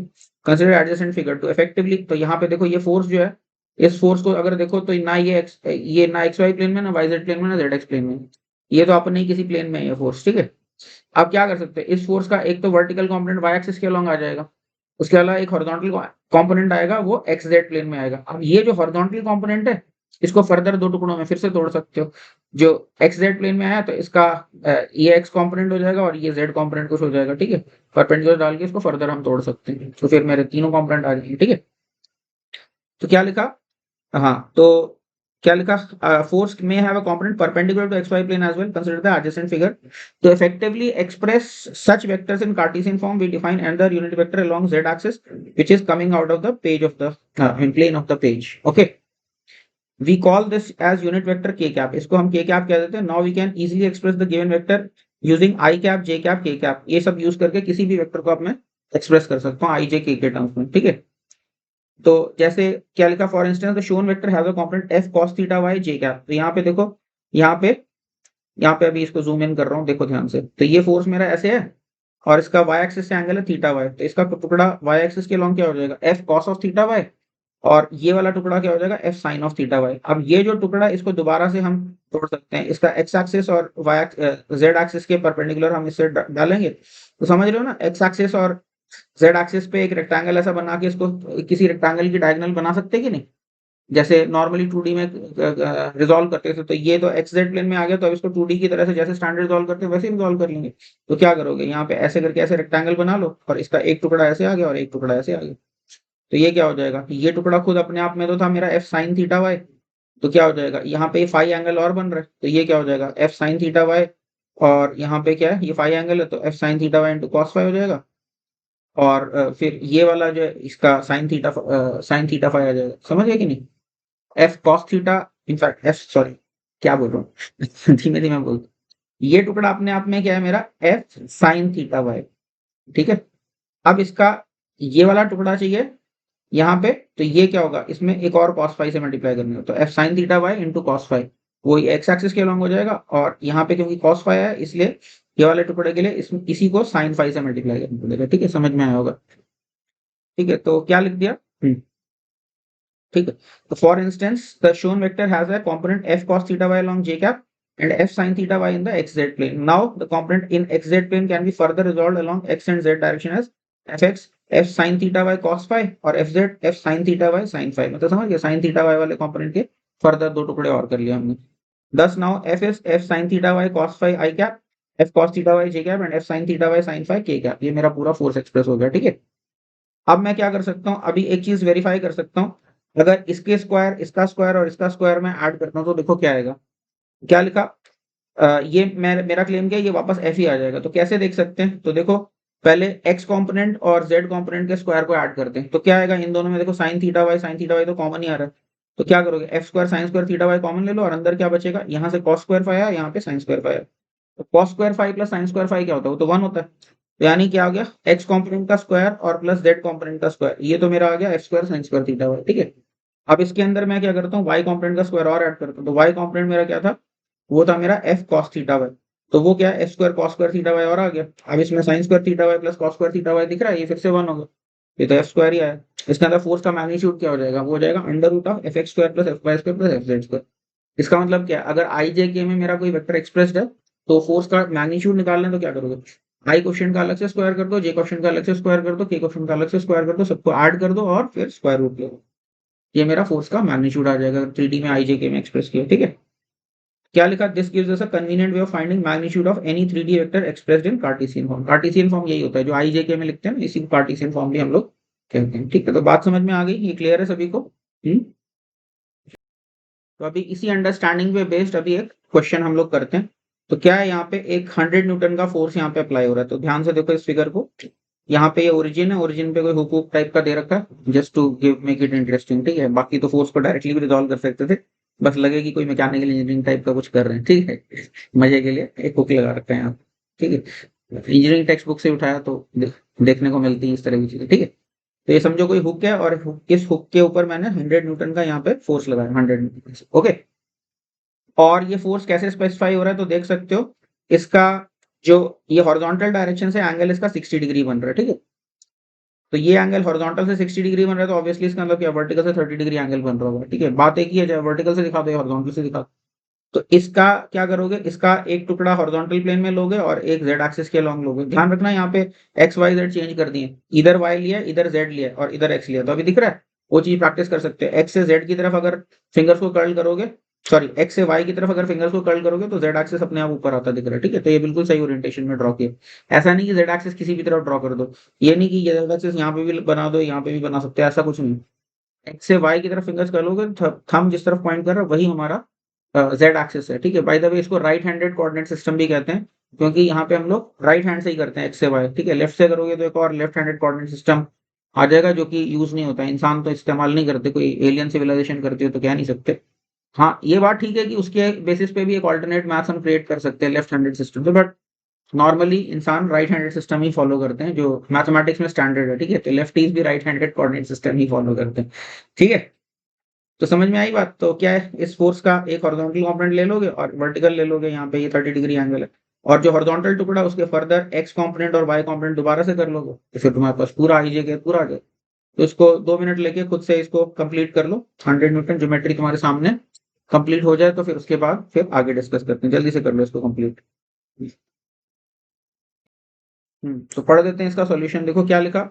consider adjacent figure to effectively, तो यहाँ पे देखो ये फोर्स जो है, इस फोर्स को अगर देखो तो ना ये ना xy प्लेन में, ना yz प्लेन में, ना zx प्लेन में, ये तो अपने ही किसी प्लेन में है ये फोर्स। ठीक है, अब क्या कर सकते हैं, इस फोर्स का एक तो वर्टिकल कंपोनेंट y एक्सिस के अलोंग आ जाएगा, उसके अलावा एक हॉरिजॉन्टल कंपोनेंट आएगा वो xz प्लेन में आएगा। अब ये जो हॉरिजॉन्टल कंपोनेंट है इसको फर्दर दो टुकड़ों में फिर से तोड़ सकते हो। जो xz प्लेन में आया तो इसका ये x कंपोनेंट हो जाएगा और ये z कंपोनेंट कुछ हो जाएगा। ठीक है, परपेंडिकुलर डाल के इसको फर्दर हम तोड़ सकते हैं, तो फिर मेरे तीनों कंपोनेंट आ जाएंगे। ठीक है, तो क्या लिखा, हाँ तो क्या लिखा, force may have a component perpendicular to xy plane as well, consider the adjacent figure. To effectively express such vectors in Cartesian form, we define another unit vector along z axis which is coming out of the page of the in plane of the page. Okay, we call this as unit vector k cap, इसको हम k cap कह देते हैं। Now we can easily express the given vector using I cap, j cap, k cap, ये सब use करके किसी भी वेक्टर को आप मैं एक्सप्रेस कर सकता हूँ i, j, k के टर्म्स में। ठीक है, तो जैसे क्या लिखा, for instance the shown vector has a component f cos theta y j cap, तो यहाँ पे देखो, यहाँ पे अभी इसको जूम इन कर रहा हूँ, देखो ध्यान से, तो ये फोर्स मेरा ऐसे है और इसका y एक्सिस से एंगल है थीटा y, तो इसका टुकड़ा y एक्सिस के लॉन्ग क्या हो जाएगा, f cos of theta y, और ये वाला टुकड़ा क्या हो जाएगा, f sin of theta y। अब ये जो टुकड़ा इसको दोबारा से हम तोड़ सकते हैं, इसका x एक्सिस और z एक्सिस के परपेंडिकुलर हम इससे डालेंगे, तो समझ रहे हो ना, x एक्सिस और z एक्सिस पे एक रेक्टेंगल ऐसा बना के इसको किसी रेक्टेंगल की डायगोनल बना सकते हैं कि नहीं, जैसे नॉर्मली 2D में रिजॉल्व करते थे। तो ये तो एक्स जेड प्लेन में आ गया, तो अब इसको 2D की तरह से जैसे स्टैंडर्ड रिजॉल्व करते हैं वैसे ही रिजॉल्व कर लेंगे। तो क्या करोगे, यहाँ पे ऐसे करके ऐसे रेक्टेंगल बना लो और इसका एक टुकड़ा ऐसे आ गया और एक टुकड़ा ऐसे आ गया, तो ये क्या हो जाएगा, ये टुकड़ा खुद अपने आप में तो था मेरा एफ साइन थीटा वाई, तो क्या हो जाएगा, यहाँ पे फाई एंगल और बन रहा है, तो ये क्या हो जाएगा, एफ साइन थीटा वाई, और यहाँ पे क्या है, ये फाई एंगल है तो F sine theta Y into cos phi हो जाएगा, और फिर ये वाला जो है इसका साइन थीटा फाई आ जाएगा। समझ गए कि नहीं, F cos theta, in fact F, sorry क्या बोल रहा हूँ धीमे धीमे बोल, ये टुकड़ा अपने आप में क्या है मेरा एफ साइन थीटा वाई। ठीक है, अब इसका ये वाला टुकड़ा चाहिए यहाँ पे, तो ये क्या होगा, इसमें एक और cos फाई से मल्टीप्लाई करनी हो, तो f sin theta y into cos phi, वो एक्स एक्सिस के अलॉन्ग हो जाएगा, और यहाँ पे क्योंकि cos फाई है इसलिए ये वाले टुकड़े के लिए इसमें इसी को sin फाई से मल्टीप्लाई करना पड़ेगा। ठीक है, समझ में आया होगा। ठीक है, तो क्या लिख दिया, ठीक है, तो for instance the shown vector has a component f cos theta y along j cap and f sin theta y in the xz plane. Now the component in xz plane can be further resolved along x and z direction as fx f sin theta y cos phi और fz f sin theta y sin phi, मतलब समझ गए, sin theta y वाले component के further दो टुकड़े और कर लिया हमने। Thus now f is f sin theta y cos phi I cap, f cos theta y j cap and f sin theta y sin phi k cap, ये मेरा पूरा फोर्स एक्सप्रेस हो गया। ठीक है, अब मैं क्या कर सकता हूँ, अभी एक चीज वेरीफाई कर सकता हूँ, अगर इसके स्क्वायर, इसका स्क्वायर और इसका स्क्वायर में ऐड करता हूँ तो देखो क्या आएगा, क्या लिखा, ये मेरा क्लेम क्या है, ये वापस एफ ही आ जाएगा। तो कैसे देख सकते हैं, तो देखो पहले एक्स कंपोनेंट और जेड कंपोनेंट के स्क्वायर को ऐड करते हैं, तो क्या आएगा इन दोनों में, देखो साइन थीटा वाई तो कॉमन ही आ रहा है, तो क्या करोगे, F square sine square theta Y common ले लो और अंदर क्या बचेगा, यहाँ से कॉस स्क्वायर फाई आया, यहाँ पे साइन स्क्वायर फाई आया, तो cos square phi plus sine square phi क्या होता है, वो तो 1 होता है, तो यानी क्या आ गया, एक्स कंपोनेंट का स्क्वायर और प्लस जेड कंपोनेंट का स्क्वायर, ये तो मेरा आ गया F square sine square theta Y. ठीक है, अब इसके अंदर मैं क्या करता हूँ, वाई कंपोनेंट का स्क्वायर और ऐड करता हूँ, तो वाई कंपोनेंट मेरा क्या था, वो था मेरा एफ कॉस थीटा वाई, तो वो क्या है, F square cos square theta Y और आ गया। अब इसमें sine square theta Y plus cos square theta Y दिख रहा है, ये फिर से 1 होगा, ये तो एफ स्क्वायर ही आया। इसके अंदर फोर्स का मैग्नीट्यूड क्या हो जाएगा, वो हो जाएगा under root of F X square plus F Y square plus F Z square. इसका मतलब क्या है, अगर आई जे के में मेरा कोई वेक्टर एक्सप्रेस्ड है तो फोर्स का मैग्नीट्यूड निकालना है, तो क्या करोगे, आई क्वेश्चन का अलग से स्क्वायर कर दो, जे क्वेश्चन का अलग से स्क्वायर कर दो, के क्वेश्चन का अलग से स्क्वायर कर दो, सबको ऐड कर दो और फिर स्क्वायर रूट ले लो, ये मेरा फोर्स का मैग्नीट्यूड आ जाएगा 3D में आई जे के में एक्सप्रेस किया। ठीक है, क्या लिखा, this gives us a convenient way of finding magnitude of any 3D vector expressed in Cartesian form. Cartesian form यही होता है जो आई जे के में लिखते हैं ना, इसी को कार्टेशियन फॉर्म भी हम लोग कहते हैं। ठीक है, तो बात समझ में आ गई, ये क्लियर है सभी को। तो अभी इसी अंडरस्टैंडिंग पे बेस्ड अभी एक क्वेश्चन हम लोग करते हैं। तो क्या है, यहाँ पे एक 100 न्यूटन का फोर्स यहाँ पे अप्लाई हो रहा है, तो ध्यान से देखो इस फिगर को, यहाँ पे ये ओरिजिन है, ओरिजिन पे कोई हुक टाइप का दे रखा है just to give make it interesting. ठीक है, बाकी तो फोर्स को डायरेक्टली भी रिजॉल्व कर सकते थे, बस लगे कि कोई मैकेनिकल इंजीनियरिंग टाइप का कुछ कर रहे हैं। ठीक है, मजे के लिए एक हुक लगा रखा है यहाँ। ठीक है, इंजीनियरिंग टेक्स्ट बुक से उठाया तो देखने को मिलती है इस तरह की चीजें। ठीक है, तो ये समझो कोई हुक है और इस हुक के ऊपर मैंने 100 न्यूटन का यहाँ पे फोर्स लगाया, 100 न्यूटन। ओके, और ये फोर्स कैसे स्पेसिफाई हो रहा है तो देख सकते हो, इसका जो ये हॉरिजॉन्टल डायरेक्शन से एंगल इसका 60 डिग्री बन रहा है, ठीक है। तो ये एंगल हॉरिजॉन्टल से 60 डिग्री बन रहा है, तो ऑब्वियसली इसका मतलब क्या, वर्टिकल से 30 डिग्री एंगल बन रहा होगा, ठीक है। बात एक ही है, चाहे वर्टिकल से दिखा दो या हॉरिजॉन्टल से दिखा दो। तो इसका क्या करोगे, इसका एक टुकड़ा हॉरिजॉन्टल प्लेन में लोगे और एक जेड एक्सिस के अलॉन्ग लोगे। ध्यान रखना यहाँ पे एक्स वाई जेड चेंज कर दिए, इधर वाई लिया, इधर जेड लिया और इधर एक्स लिया, तो अभी दिख रहा है। वो चीज प्रैक्टिस कर सकते हैं। एक्स से जेड की तरफ अगर फिंगर्स को कर्ल करोगे, सॉरी एक्स से वाई की तरफ अगर फिंगर्स को कर्ल करोगे तो जेड एक्सिस अपने आप ऊपर आता दिख रहा है, ठीक है। तो ये बिल्कुल सही ओरिएंटेशन में ड्रॉ किया। ऐसा नहीं कि जेड एक्सिस किसी भी तरफ ड्रॉ कर दो, ये नहीं कि ये जेड एक्सिस यहाँ पे भी बना दो, यहाँ पे भी बना सकते हैं, ऐसा कुछ नहीं। एक्स से वाई की तरफ फिंगर्स कर लोगे, थंब जिस तरफ पॉइंट कर रहा है वही हमारा जेड एक्सिस है, ठीक है। बाय द वे इसको राइट हैंडेड कोऑर्डिनेट सिस्टम भी कहते हैं, क्योंकि यहाँ पे हम लोग राइट हैंड से ही करते हैं एक्स से वाई, ठीक है। लेफ्ट से करोगे तो एक और लेफ्ट हैंडेड कोऑर्डिनेट सिस्टम आ जाएगा, जो कि यूज नहीं होता है, इंसान तो इस्तेमाल नहीं करते, कोई एलियन सिविलाइजेशन करती हो तो कह नहीं सकते। हाँ ये बात ठीक है कि उसके बेसिस पे भी एक ऑल्टरनेट मैथ्स हम क्रिएट कर सकते हैं लेफ्ट हैंडेड सिस्टम से, बट नॉर्मली इंसान राइट हैंडेड सिस्टम ही फॉलो करते हैं, जो मैथमेटिक्स में स्टैंडर्ड है, ठीक है। तो लेफ्टीज भी राइट हैंडेड कोऑर्डिनेट सिस्टम ही फॉलो करते हैं, ठीक है। तो समझ में आई बात। तो क्या है, इस फोर्स का एक हॉरिजॉन्टल कंपोनेंट ले लोगे और वर्टिकल ले लोगे, यहाँ पे ये 30 डिग्री एंगल है, और जो हॉरिजॉन्टल टुकड़ा उसके फर्दर एक्स कंपोनेंट और वाई कंपोनेंट दोबारा से कर लोगे, तो फिर तुम्हारे पास पूरा आई जे के पूरा आ जाए। तो इसको 2 मिनट लेके खुद से इसको कंप्लीट कर लो, 100 न्यूटन ज्योमेट्री तुम्हारे सामने कंप्लीट हो जाए तो फिर उसके बाद फिर आगे डिस्कस करते हैं। जल्दी से कर लो इसको कंप्लीट। तो पढ़ देते हैं इसका सॉल्यूशन। देखो क्या लिखा,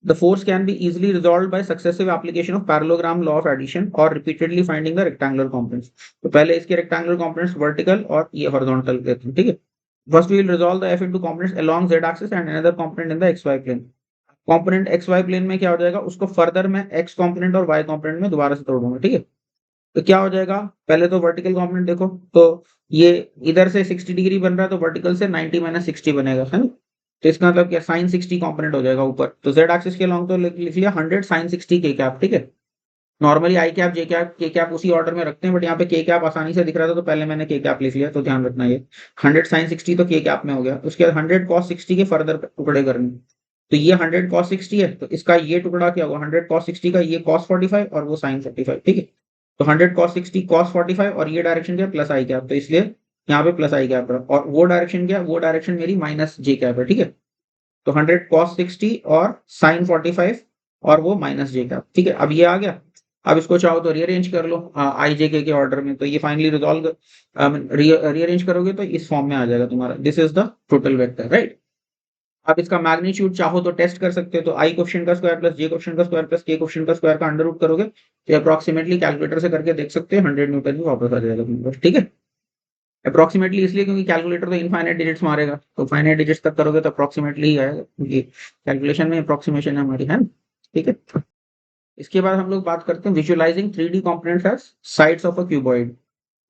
the force can be easily resolved by successive application of parallelogram law of addition or repeatedly finding the rectangular components। तो पहले इसके rectangular components vertical और ये horizontal लेते हैं, ठीक है। First we will resolve the f into components along z axis and another component in the xy plane। component xy plane में क्या हो जाएगा, उसको फर्दर मैं x component और y component में दोबारा से तोड़ दूंगा, ठीक है। तो क्या हो जाएगा, पहले तो वर्टिकल कंपोनेंट देखो, तो ये इधर से 60 डिग्री बन रहा है, तो वर्टिकल से 90 माइनस 60 बनेगा, है ना। तो इसका मतलब क्या, साइन 60 कंपोनेंट हो जाएगा ऊपर। तो जेड एक्सिस के लॉन्ग तो लिख लिया 100 साइन 60 के कैप, ठीक है। Normally I cap J cap के कैप उसी ऑर्डर में रखते हैं, बट यहाँ पे के कैप आसानी से दिख रहा था तो पहले मैंने के कैप लिख लिया, तो ध्यान रखना ये 100 साइन 60 तो के कैप में हो गया। उसके बाद 100 कॉस 60 के फर्दर टुकड़े करने, तो ये 100 कॉस 60 है, तो इसका ये टुकड़ा क्या होगा, 100 कॉस 60 का ये कॉस 45 और वो साइन 45, ठीक है। तो 100 cos 60 cos 45 और ये डायरेक्शन क्या, प्लस आई कैप, तो इसलिए यहाँ पे प्लस आई कैप रहा। और वो डायरेक्शन क्या, वो डायरेक्शन मेरी माइनस जे कैप है, ठीक है। तो 100 cos 60 और साइन 45 और वो माइनस जे कैप, ठीक है। अब ये आ गया। अब इसको चाहो तो रीअरेंज कर लो आई जे के ऑर्डर में, तो ये फाइनली रिजॉल्व रीअरेंज करोगे तो इस फॉर्म में आ जाएगा तुम्हारा, this is the total vector, right. आप इसका मैग्नीट्यूड चाहो तो टेस्ट कर सकते हो, तो आई क्वेश्चन का स्क्वायर प्लस जे क्वेश्चन का स्क्वायर प्लस के क्वेश्चन का स्क्वायर का अंडर रूट करोगे तो अप्रोक्सीमेटली कैलकुलेटर से करके देख सकते हैं 100 न्यूटन में वापस आ जाएगा तुम पर, ठीक है। अप्रोक्सीमेटली इसलिए क्योंकि कैलकुलेटर तो इनफाइनाइट डिजिट्स मारेगा, तो फाइनाइट डिजिट्स तक करोगे तो अप्रोक्सीमेटली ही आएगा, क्योंकि कैलकुलेशन में अप्रोक्सीमेशन है हमारी, है ना, ठीक है। इसके बाद हम लोग बात करते हैं visualising 3D components as sides of a cuboid.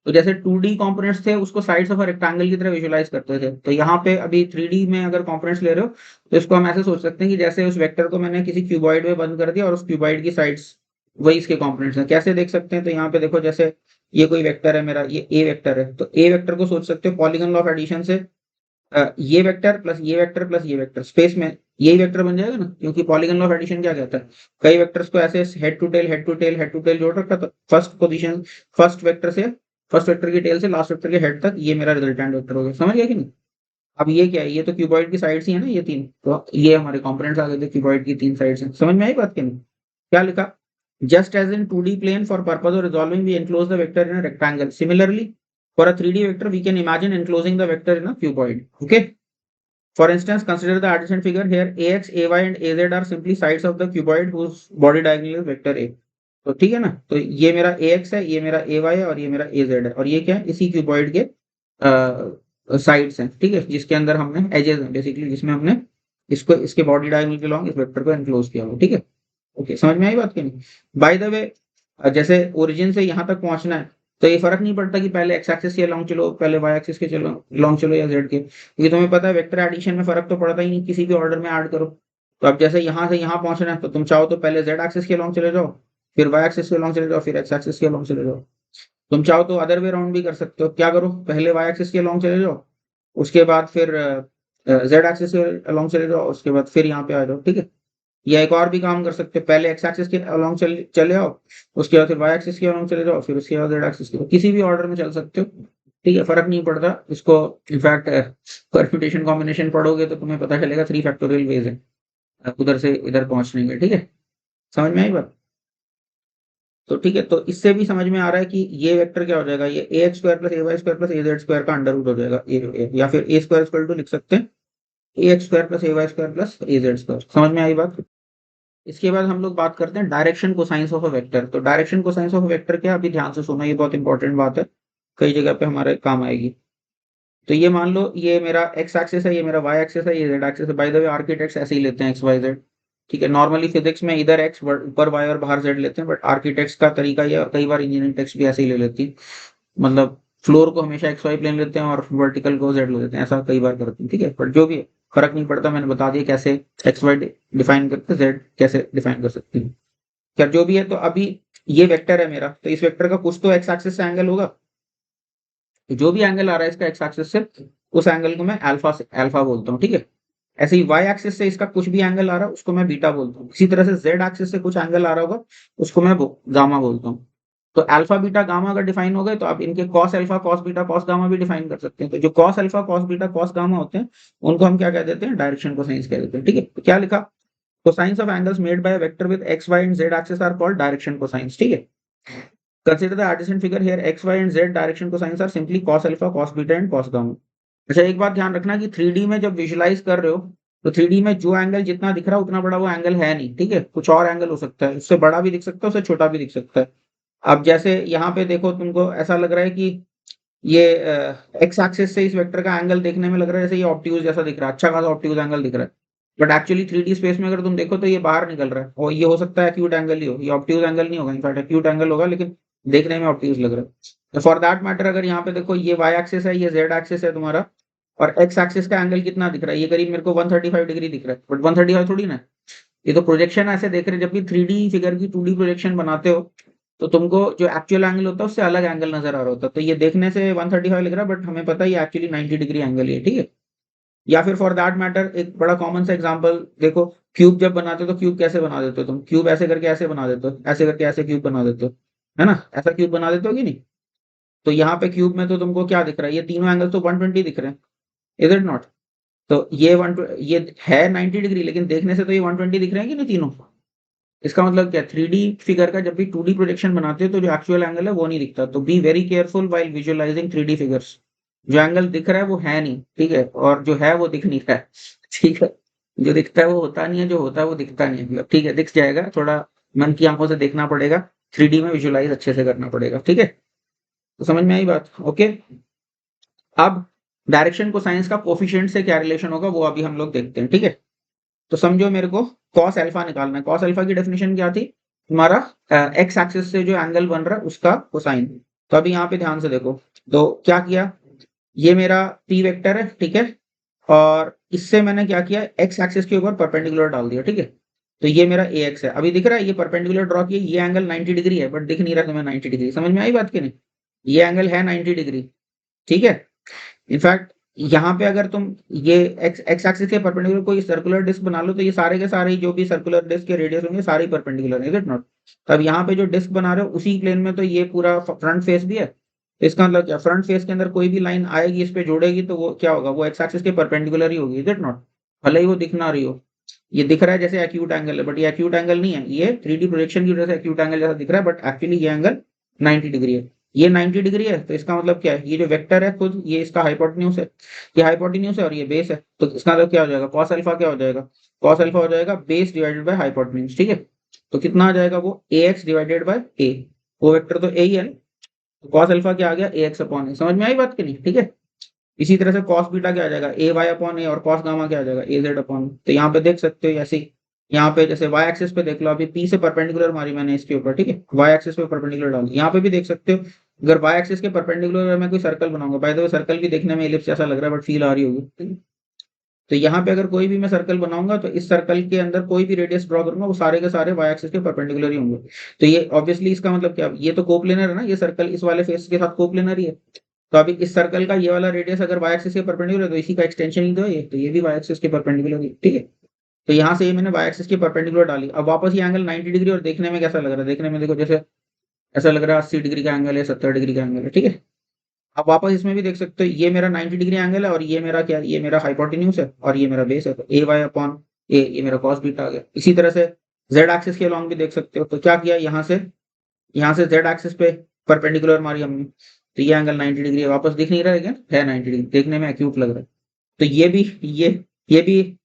तो जैसे 2D कंपोनेंट्स थे उसको साइड्स ऑफ अ रेक्टेंगल की तरह विजुअलाइज करते थे, तो यहाँ पे अभी 3D में अगर कंपोनेंट्स ले रहे हो तो इसको हम ऐसे सोच सकते हैं कि जैसे उस वेक्टर को मैंने किसी क्यूबॉइड में बंद कर दिया और उस क्यूबॉइड की साइड्स वही इसके कंपोनेंट्स हैं। कैसे देख सकते हैं, तो यहाँ पे देखो, जैसे ये कोई वेक्टर है मेरा, ये ए वेक्टर है, तो ए वेक्टर को सोच सकते हो पॉलीगन लॉ ऑफ एडिशन से, ये वेक्टर प्लस ये वेक्टर प्लस ये वेक्टर स्पेस में यही वेक्टर बन जाएगा ना, क्योंकि पॉलीगन लॉ ऑफ एडिशन क्या कहता है, कई वेक्टर्स को ऐसे head to tail head to tail head to tail जोड़ रखा, तो फर्स्ट पोजीशन फर्स्ट वेक्टर से फर्स्ट वेक्टर की टेल से लास्ट वेक्टर के हेड तक ये मेरा रिजल्टेंट वेक्टर हो गया, समझ गया कि नहीं। अब ये क्या है, ये तो क्यूबॉइड की साइड्स ही है ना ये तीन, तो ये हमारे कंपोनेंट्स आ गए थे क्यूबॉइड की तीन साइड्स हैं। समझ में आई बात कि नहीं। क्या लिखा, just as in 2D plane for purpose of resolving we enclose the vector in a rectangle, similarly for a 3D vector we can imagine enclosing the vector in a cuboid, okay। For instance, consider the adjacent figure here, ax, ay and az are simply sides of the cuboid whose body diagonal is vector a। तो ठीक है ना, तो ये मेरा ax है, ये मेरा ay है और ये मेरा az है, और ये क्या है, इसी क्यूबॉइड के साइड्स हैं, ठीक है, जिसके अंदर हमने एजेस हैं बेसिकली, जिसमें हमने इसको इसके बॉडी डायगोनल के लॉन्ग इस वेक्टर को एनक्लोज किया हुआ, ठीक है। ओके, समझ में आई बात कि नहीं। बाय द वे, जैसे ओरिजिन से यहाँ तक पहुंचना है तो ये फर्क नहीं पड़ता कि पहले एक्स एक्सिस के लॉन्ग चलो पहले वाई एक्सिस के चलो लॉन्ग चलो या जेड के, क्योंकि तुम्हें पता है वेक्टर एडिशन में फर्क तो पड़ता ही नहीं, किसी भी ऑर्डर में ऐड करो। तो अब जैसे यहाँ से यहाँ पहुंचना है तो तुम चाहो तो पहले जेड एक्सिस के लॉन्ग चले जाओ, फिर वाई एक्सिस के लॉन्ग चले जाओ, फिर एक्स एक्सिस के लॉन्ग चले जाओ। तुम चाहो तो अदर वे राउंड भी कर सकते हो, क्या करो, पहले वाई एक्सिस के लॉन्ग चले जाओ, उसके बाद फिर जेड एक्सिस के लॉन्ग चले जाओ, उसके बाद फिर यहाँ पे आ जाओ, ठीक है। या एक और भी काम कर सकते हो, पहले एक्स एक्सिस के अलोंग चले आओ, उसके बाद फिर वाई एक्सिस के अलोंग चले जाओ, फिर उसके बाद जेड एक्सिस के, किसी भी ऑर्डर में चल सकते हो, ठीक है, फर्क नहीं पड़ता इसको। इनफैक्ट परम्यूटेशन कॉम्बिनेशन पढ़ोगे तो तुम्हें पता चलेगा 3 फैक्टोरियल वेज है उधर से इधर पहुंचने में, ठीक है, समझ में आई बात? तो ठीक है, तो इससे भी समझ में आ रहा है कि ये वेक्टर क्या हो जाएगा, ये ए एक्स स्क्वायर प्लस ए वाई स्क्वायर प्लस ए जेड स्क्वायर का अंडर रूट हो जाएगा, या फिर ए स्क्वायर स्क्वायर टू लिख सकते हैं ए एक्स स्क्वायर प्लस ए वाई स्क्वायर प्लस ए जेड स्क्वायर। समझ में आई बात? इसके बाद हम लोग बात करते हैं direction cosines of a vector. तो direction cosines of a vector क्या, अभी ध्यान से सुनो, ये बहुत इंपॉर्टेंट बात है, कई जगह पे हमारे काम आएगी। तो ये मान लो ये मेरा एक्स एक्सिस है, ये मेरा वाई एक्सिस है, ये जेड एक्सिस है। बाय द वे आर्किटेक्ट्स ऐसे ही लेते हैं एक्स वाई जेड, ठीक है। नॉर्मली फिजिक्स में इधर एक्स ऊपर वाई और बाहर जेड लेते हैं, बट आर्किटेक्ट्स का तरीका ये, कई बार इंजीनियरिंग टेक्स्ट भी ऐसे ही ले लेती है, मतलब फ्लोर को हमेशा एक्स वाई प्लेन लेते हैं और वर्टिकल को जेड ले लेते हैं, ऐसा कई बार करते हैं, ठीक है। बट जो भी है फर्क नहीं पड़ता, मैंने बता दिया कैसे एक्स वाई डिफाइन करते हैं, जेड कैसे डिफाइन कर सकते हैं, क्या जो भी है। तो अभी ये वेक्टर है मेरा, तो इस वेक्टर का कुछ तो एक्स एक्सिस से एंगल होगा, तो जो भी एंगल आ रहा है इसका एक्स एक्सिस से, उस एंगल को मैं अल्फा बोलता हूँ, ठीक है। ऐसे ही वाई एक्सिस से इसका कुछ भी एंगल आ रहा है उसको मैं बीटा बोलता हूँ। इसी तरह से जेड एक्सिस से कुछ एंगल आ रहा होगा उसको मैं गामा बोलता हूँ। तो अल्फा बीटा गामा अगर डिफाइन हो गए तो आप इनके cos alpha cos beta cos gamma भी डिफाइन कर सकते हैं। तो जो cos alpha cos beta cos gamma होते हैं उनको हम क्या कह देते हैं, डायरेक्शन कोसाइंस कह देते हैं, ठीक है। तो क्या लिखा, cosines of angles made by vector with X Y and Z axis are called direction cosines, ठीक है। Consider the adjacent figure here. X, Y and Z direction cosines are simply cos alpha, cos beta and cos gamma. अच्छा, एक बात ध्यान रखना कि 3D में जब विजुलाइज कर रहे हो तो 3D में जो एंगल जितना दिख रहा है उतना बड़ा वो एंगल है नहीं, ठीक है। कुछ और एंगल हो सकता है, उससे बड़ा भी दिख सकता है, उससे छोटा भी दिख सकता है। अब जैसे यहाँ पे देखो, तुमको ऐसा लग रहा है कि ये एक्स एक्सिस से इस वेक्टर का एंगल देखने में लग रहा है जैसे ये ऑब्ट्यूज जैसा दिख रहा है, अच्छा खासा ऑब्ट्यूज एंगल दिख रहा है। बट एक्चुअली 3D स्पेस में अगर तुम देखो तो ये बाहर निकल रहा है, और ये हो सकता है एक्यूट एंगल ही हो, ये ऑब्ट्यूज एंगल नहीं होगा, इनफैक्ट एक्यूट एंगल होगा, लेकिन देखने में ऑब्ट्यूज लग रहा है। तो फॉर दैट मैटर अगर यहाँ पे देखो ये वाई एक्सिस है, ये जेड एक्सिस है तुम्हारा, और एक्स एक्सिस का एंगल कितना दिख रहा है, ये करीब मेरे को 135 डिग्री दिख रहा है, बट 135 थोड़ी ना, ये तो प्रोजेक्शन ऐसे देख रहे हैं। जब भी 3D फिगर की 2D प्रोजेक्शन बनाते हो तो तुमको जो एक्चुअल एंगल होता है उससे अलग एंगल नजर आ रहा होता है। तो ये देखने से 135 लिख रहा है, बट हमें पता है ये एक्चुअली 90 डिग्री एंगल है, ठीक है। या फिर फॉर दैट मैटर एक बड़ा कॉमन सा एग्जांपल देखो, क्यूब जब बनाते हो तो क्यूब कैसे बना देते हो तुम, क्यूब ऐसे करके ऐसे बना देते हो, ऐसे करके ऐसे क्यूब बना देते हो, है ना, ऐसा क्यूब बना देते हो कि नहीं। तो यहाँ पे क्यूब में तो तुमको क्या दिख रहा है, ये तीनों एंगल तो 120 दिख रहे हैं, इज इट नॉट? तो ये है 90 डिग्री, लेकिन देखने से तो ये 120 दिख रहे हैं कि नहीं तीनों। इसका मतलब क्या, 3D फिगर का जब भी 2D प्रोजेक्शन बनाते हो तो जो एक्चुअल एंगल है वो नहीं दिखता। तो be very careful while visualising 3D figures. जो एंगल दिख रहा है वो है नहीं, ठीक है, और जो है वो दिख नहीं रहा है, ठीक है। जो दिखता है वो होता नहीं है, जो होता है वो दिखता नहीं है, मतलब ठीक है, दिख जाएगा, थोड़ा मन की आंखों से देखना पड़ेगा, 3D में विजुअलाइज अच्छे से करना पड़ेगा, ठीक है। तो समझ में आई बात? ओके। अब डायरेक्शन को साइंस का कोफिशिएंट से क्या रिलेशन होगा वो अभी हम लोग देखते हैं, ठीक है। तो समझो मेरे को कॉस अल्फा निकालना है। कॉस अल्फा की डेफिनेशन क्या थी, तुम्हारा एक्स एक्सिस से जो एंगल बन रहा है उसका कोसाइन। तो अभी यहाँ पे ध्यान से देखो, तो क्या किया, ये मेरा पी वेक्टर है, ठीक है, और इससे मैंने क्या किया, एक्स एक्सिस के ऊपर परपेंडिकुलर डाल दिया, ठीक है। तो ये मेरा ए एक्स है, अभी दिख रहा है, ये परपेंडिकुलर ड्रॉ किया, ये एंगल 90 डिग्री है, बट दिख नहीं रहा तुम्हें 90 डिग्री। समझ में आई बात की नहीं? ये एंगल है 90 डिग्री, ठीक है। इनफैक्ट यहाँ पे अगर तुम ये एक्स एक्स एक्सिस के परपेंडिकुलर कोई सर्कुलर डिस्क बना लो तो ये सारे के सारे जो भी सर्कुलर डिस्क के रेडियस होंगे सारे परपेंडिकुलर है, इज इट नॉट? तब यहाँ पे जो डिस्क बना रहे हो उसी प्लेन में तो ये पूरा फ्रंट फेस भी है। तो इसका मतलब क्या, फ्रंट फेस के अंदर कोई भी लाइन आएगी इस पे जोड़ेगी तो वो क्या होगा, वो एक्स एक्सिस के परपेंडिकुलर ही होगी, इज इट नॉट? भले ही वो दिख ना रही हो। ये दिख रहा है जैसे एक्यूट एंगल है, बट ये एक्यूट एंगल नहीं है, ये 3D प्रोजेक्शन की वजह से एक्यूट एंगल जैसा दिख रहा है, बट एक्चुअली ये एंगल 90 डिग्री है। ये 90 डिग्री है, तो इसका मतलब क्या है, ये जो वेक्टर है खुद ये इसका हाइपोटेन्यूज है, ये हाइपोटेन्यूज है और ये बेस है। तो इसका मतलब क्या हो जाएगा, कॉस अल्फा क्या हो जाएगा, कॉस अल्फा हो जाएगा बेस डिवाइडेड बाय हाइपोटेन्यूज, ठीक है। तो कितना आ जाएगा वो, ए एक्स डिवाइडेड बाय ए, वो वेक्टर तो ए ही है, तो कॉस अल्फा क्या आ गया, ए एक्स अपॉन ए। समझ में आई बात कि नहीं? ठीक है। इसी तरह से कॉस बीटा क्या आ जाएगा, ए वाई अपॉन ए, और कॉस गामा क्या आ जाएगा, ए जेड अपॉन। तो यहाँ पे देख सकते हो ऐसे ही, यहाँ पे जैसे वाई एक्सिस पे देख लो, अभी पी से परपेंडिकुलर मारी मैंने इसके ऊपर, ठीक है, वाई एक्सिस पे परपेंडिकुलर डाल, यहाँ पे भी देख सकते हो। अगर वाई एक्सिस के परपेंडिकुलर मैं कोई सर्कल बनाऊंगा, बाय द वे सर्कल भी देखने में एलिप्स जैसा लग रहा है, बट फील आ रही होगी, ठीक है? तो यहाँ पे अगर कोई भी मैं सर्कल बनाऊंगा तो इस सर्कल के अंदर कोई भी रेडियस ड्रॉ करूंगा वो सारे के सारे वाई एक्सिस के परपेंडिकुलर ही होंगे। तो ये ऑब्वियसली इसका मतलब क्या, ये तो कोप्लेनर है ना, ये सर्कल इस वाले फेस के साथ कोप्लेनर ही है। तो अभी इस सर्कल का ये वाला रेडियस अगर वाई एक्सिस के परपेंडिकुलर है तो इसी का एक्सटेंशन ही तो है ये, तो ये भी वाई एक्सिस के परपेंडिकुलर है, ठीक है। तो यहाँ से ये मैंने वाई एक्सिस की परपेंडिकुलर डाली। अब वापस ये एंगल 90 डिग्री, और देखने में कैसा लग रहा है? देखने में देखो जैसे ऐसा लग रहा है 80 डिग्री का एंगल है, 70 डिग्री का एंगल है, ठीक है। अब वापस इसमें भी देख सकते हो, ये मेरा 90 डिग्री एंगल है, और ये मेरा क्या है? ये मेरा हाइपोटेन्यूज है, और ये मेरा बेस है, तो ए वाई अपॉन ए, ये मेरा कॉस बीटा आ गया। इसी तरह से जेड एक्सिस के अलॉन्ग भी देख सकते हो। तो क्या किया, यहाँ से जेड एक्सिस पे परपेंडिकुलर मारी हमने, तो ये एंगल 90 डिग्री है। वापस दिख नहीं रहा लेकिन है 90 डिग्री, देखने में एक्यूट लग रहा है। तो ये भी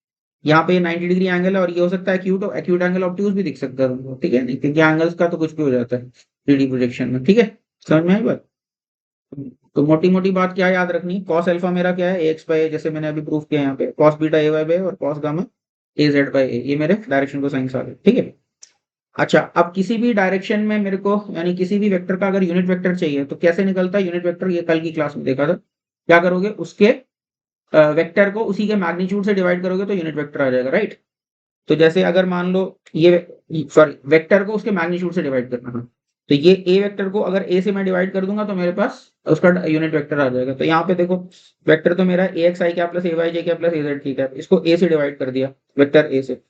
यहाँ पे 90 डिग्री एंगल है, और ये हो सकता है एक्यूट एंगल ऑब्ट्यूज भी दिख सकता है तुमको, ठीक है, क्योंकि एंगल्स का तो कुछ भी हो जाता है 3D प्रोजेक्शन में, ठीक है। समझ में आई बात? तो मोटी मोटी बात क्या याद रखनी, कॉस अल्फा मेरा क्या है, ए एक्स बाई ए, जैसे मैंने अभी प्रूफ किया यहाँ पे, cos beta a y by, और cos gamma a z by a, ये मेरे डायरेक्शन को साइंस आ गए, ठीक है। अच्छा, अब किसी भी डायरेक्शन में मेरे को, यानी किसी भी वेक्टर का अगर यूनिट वेक्टर चाहिए तो कैसे निकलता है यूनिट वेक्टर, ये कल की क्लास में देखा था। क्या करोगे, उसके वेक्टर को उसी के मैग्नीट्यूड से डिवाइड करोगे तो यूनिट वेक्टर आ जाएगा, राइट। तो जैसे अगर मान लो ये, सॉरी, वेक्टर को उसके मैग्नीट्यूड से डिवाइड करना है, तो ये ए वेक्टर को अगर ए से मैं डिवाइड कर दूंगा तो मेरे पास उसका यूनिट वेक्टर आ जाएगा। तो यहाँ पे देखो, वेक्टर तो मेरा ए एक्स आई क्या प्लस ए वाई जे क्या प्लस ए जेड क्या, इसको ए से डिवाइड कर दिया, वेक्टर ए से,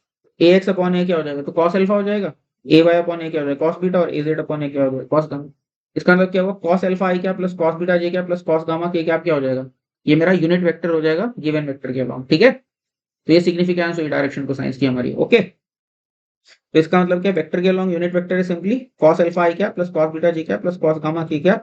ए एक्स अपॉन ए क्या हो जाएगा, तो कॉस अल्फा हो जाएगा, ए वाई अपॉन ए क्या हो जाएगा, कॉस बीटा, और ए जेड अपॉन ए क्या हो जाएगा, कॉस गामा। इसका मतलब क्या होगा, कॉस अल्फा आई क्या प्लस कॉस बीटा जे क्या प्लस कॉस गामा के क्या हो जाएगा, ये मेरा यूनिट वेक्टर हो जाएगा गिवन वेक्टर के अलावा, ठीक है। तो ये सिग्निफिकेंस हुई डायरेक्शन को साइंस की हमारी, ओके। तो इसका मतलब क्या, वेक्टर के अलॉन्ग यूनिट वेक्टर है सिंपली कॉस अल्फा आई क्या प्लस कॉस बीटा जी क्या प्लस कॉस गामा की क्या।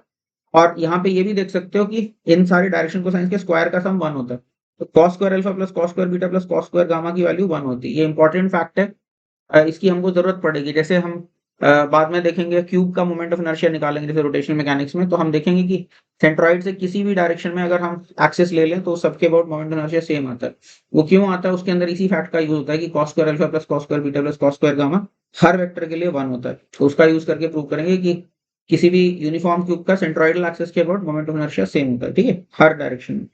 और यहाँ पे ये भी देख सकते हो कि इन सारी डायरेक्शन को साइंस के स्क्वायर का सम 1 होता है। तो cos square alpha plus cos square beta plus cos square gamma की वैल्यू 1 होती है। ये इंपॉर्टेंट फैक्ट है, इसकी हमको जरूरत पड़ेगी। जैसे हम बाद में देखेंगे क्यूब का मोमेंट ऑफ इनर्शिया निकालेंगे जैसे रोटेशनल मैकेनिक्स में, तो हम देखेंगे कि सेंट्रॉइड से किसी भी डायरेक्शन में अगर हम एक्सिस ले लें तो सबके about moment of inertia same आता है। वो क्यों आता है, उसके अंदर इसी फैक्ट का यूज होता है कि cos square alpha plus cos square beta plus cos square gamma हर वेक्टर के लिए 1 होता है। तो उसका यूज करके प्रूव करेंगे कि किसी भी यूनिफॉर्म क्यूब का सेंट्रॉइडल एक्सिस के about moment of inertia same होता है, ठीक है, हर डायरेक्शन में,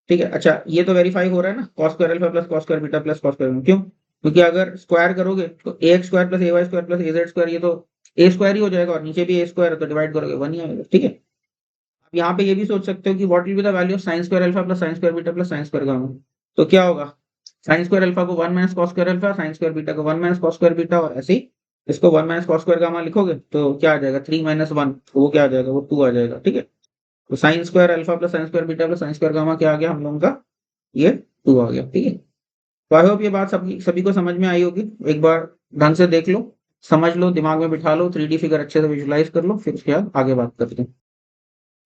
ठीक है। अच्छा, ये तो वेरीफाई हो रहा है ना, cos square alpha plus cos square beta plus cos square, क्यों? क्योंकि अगर स्क्वायर करोगे तो ए एक्स स्क्वायर प्लस ए वाई स्क्वायर प्लस ए जेड स्क्वायर, ये तो ए स्क्वायर ही हो जाएगा, और नीचे भी ए स्क्वायर है तो डिवाइड करोगे 1 ही आएगा, ठीक है। अब यहाँ पे ये भी सोच सकते हो कि what will be the value of sine square alpha plus sine square beta plus sine square gamma. तो क्या होगा, साइन स्क्वायर अल्फा को 1 minus cos square alpha, sine square beta को 1 माइनस कॉस स्क्वायर बीटा, और ऐसे ही इसको 1 minus cos square gamma लिखोगे तो क्या आ जाएगा, 3 माइनस 1, वो क्या आ जाएगा, वो 2 आ जाएगा, ठीक है। तो sine square alpha plus sine square beta plus sine square gamma क्या आ गया हम लोगों का, ये 2 आ गया, ठीक है। तो आई होप ये बात सभी को समझ में आई होगी। एक बार ढंग से देख लो, समझ लो, दिमाग में बिठा लो, 3D फिगर अच्छे से विजुलाइज कर लो, फिर उसके बाद आगे बात करते हैं।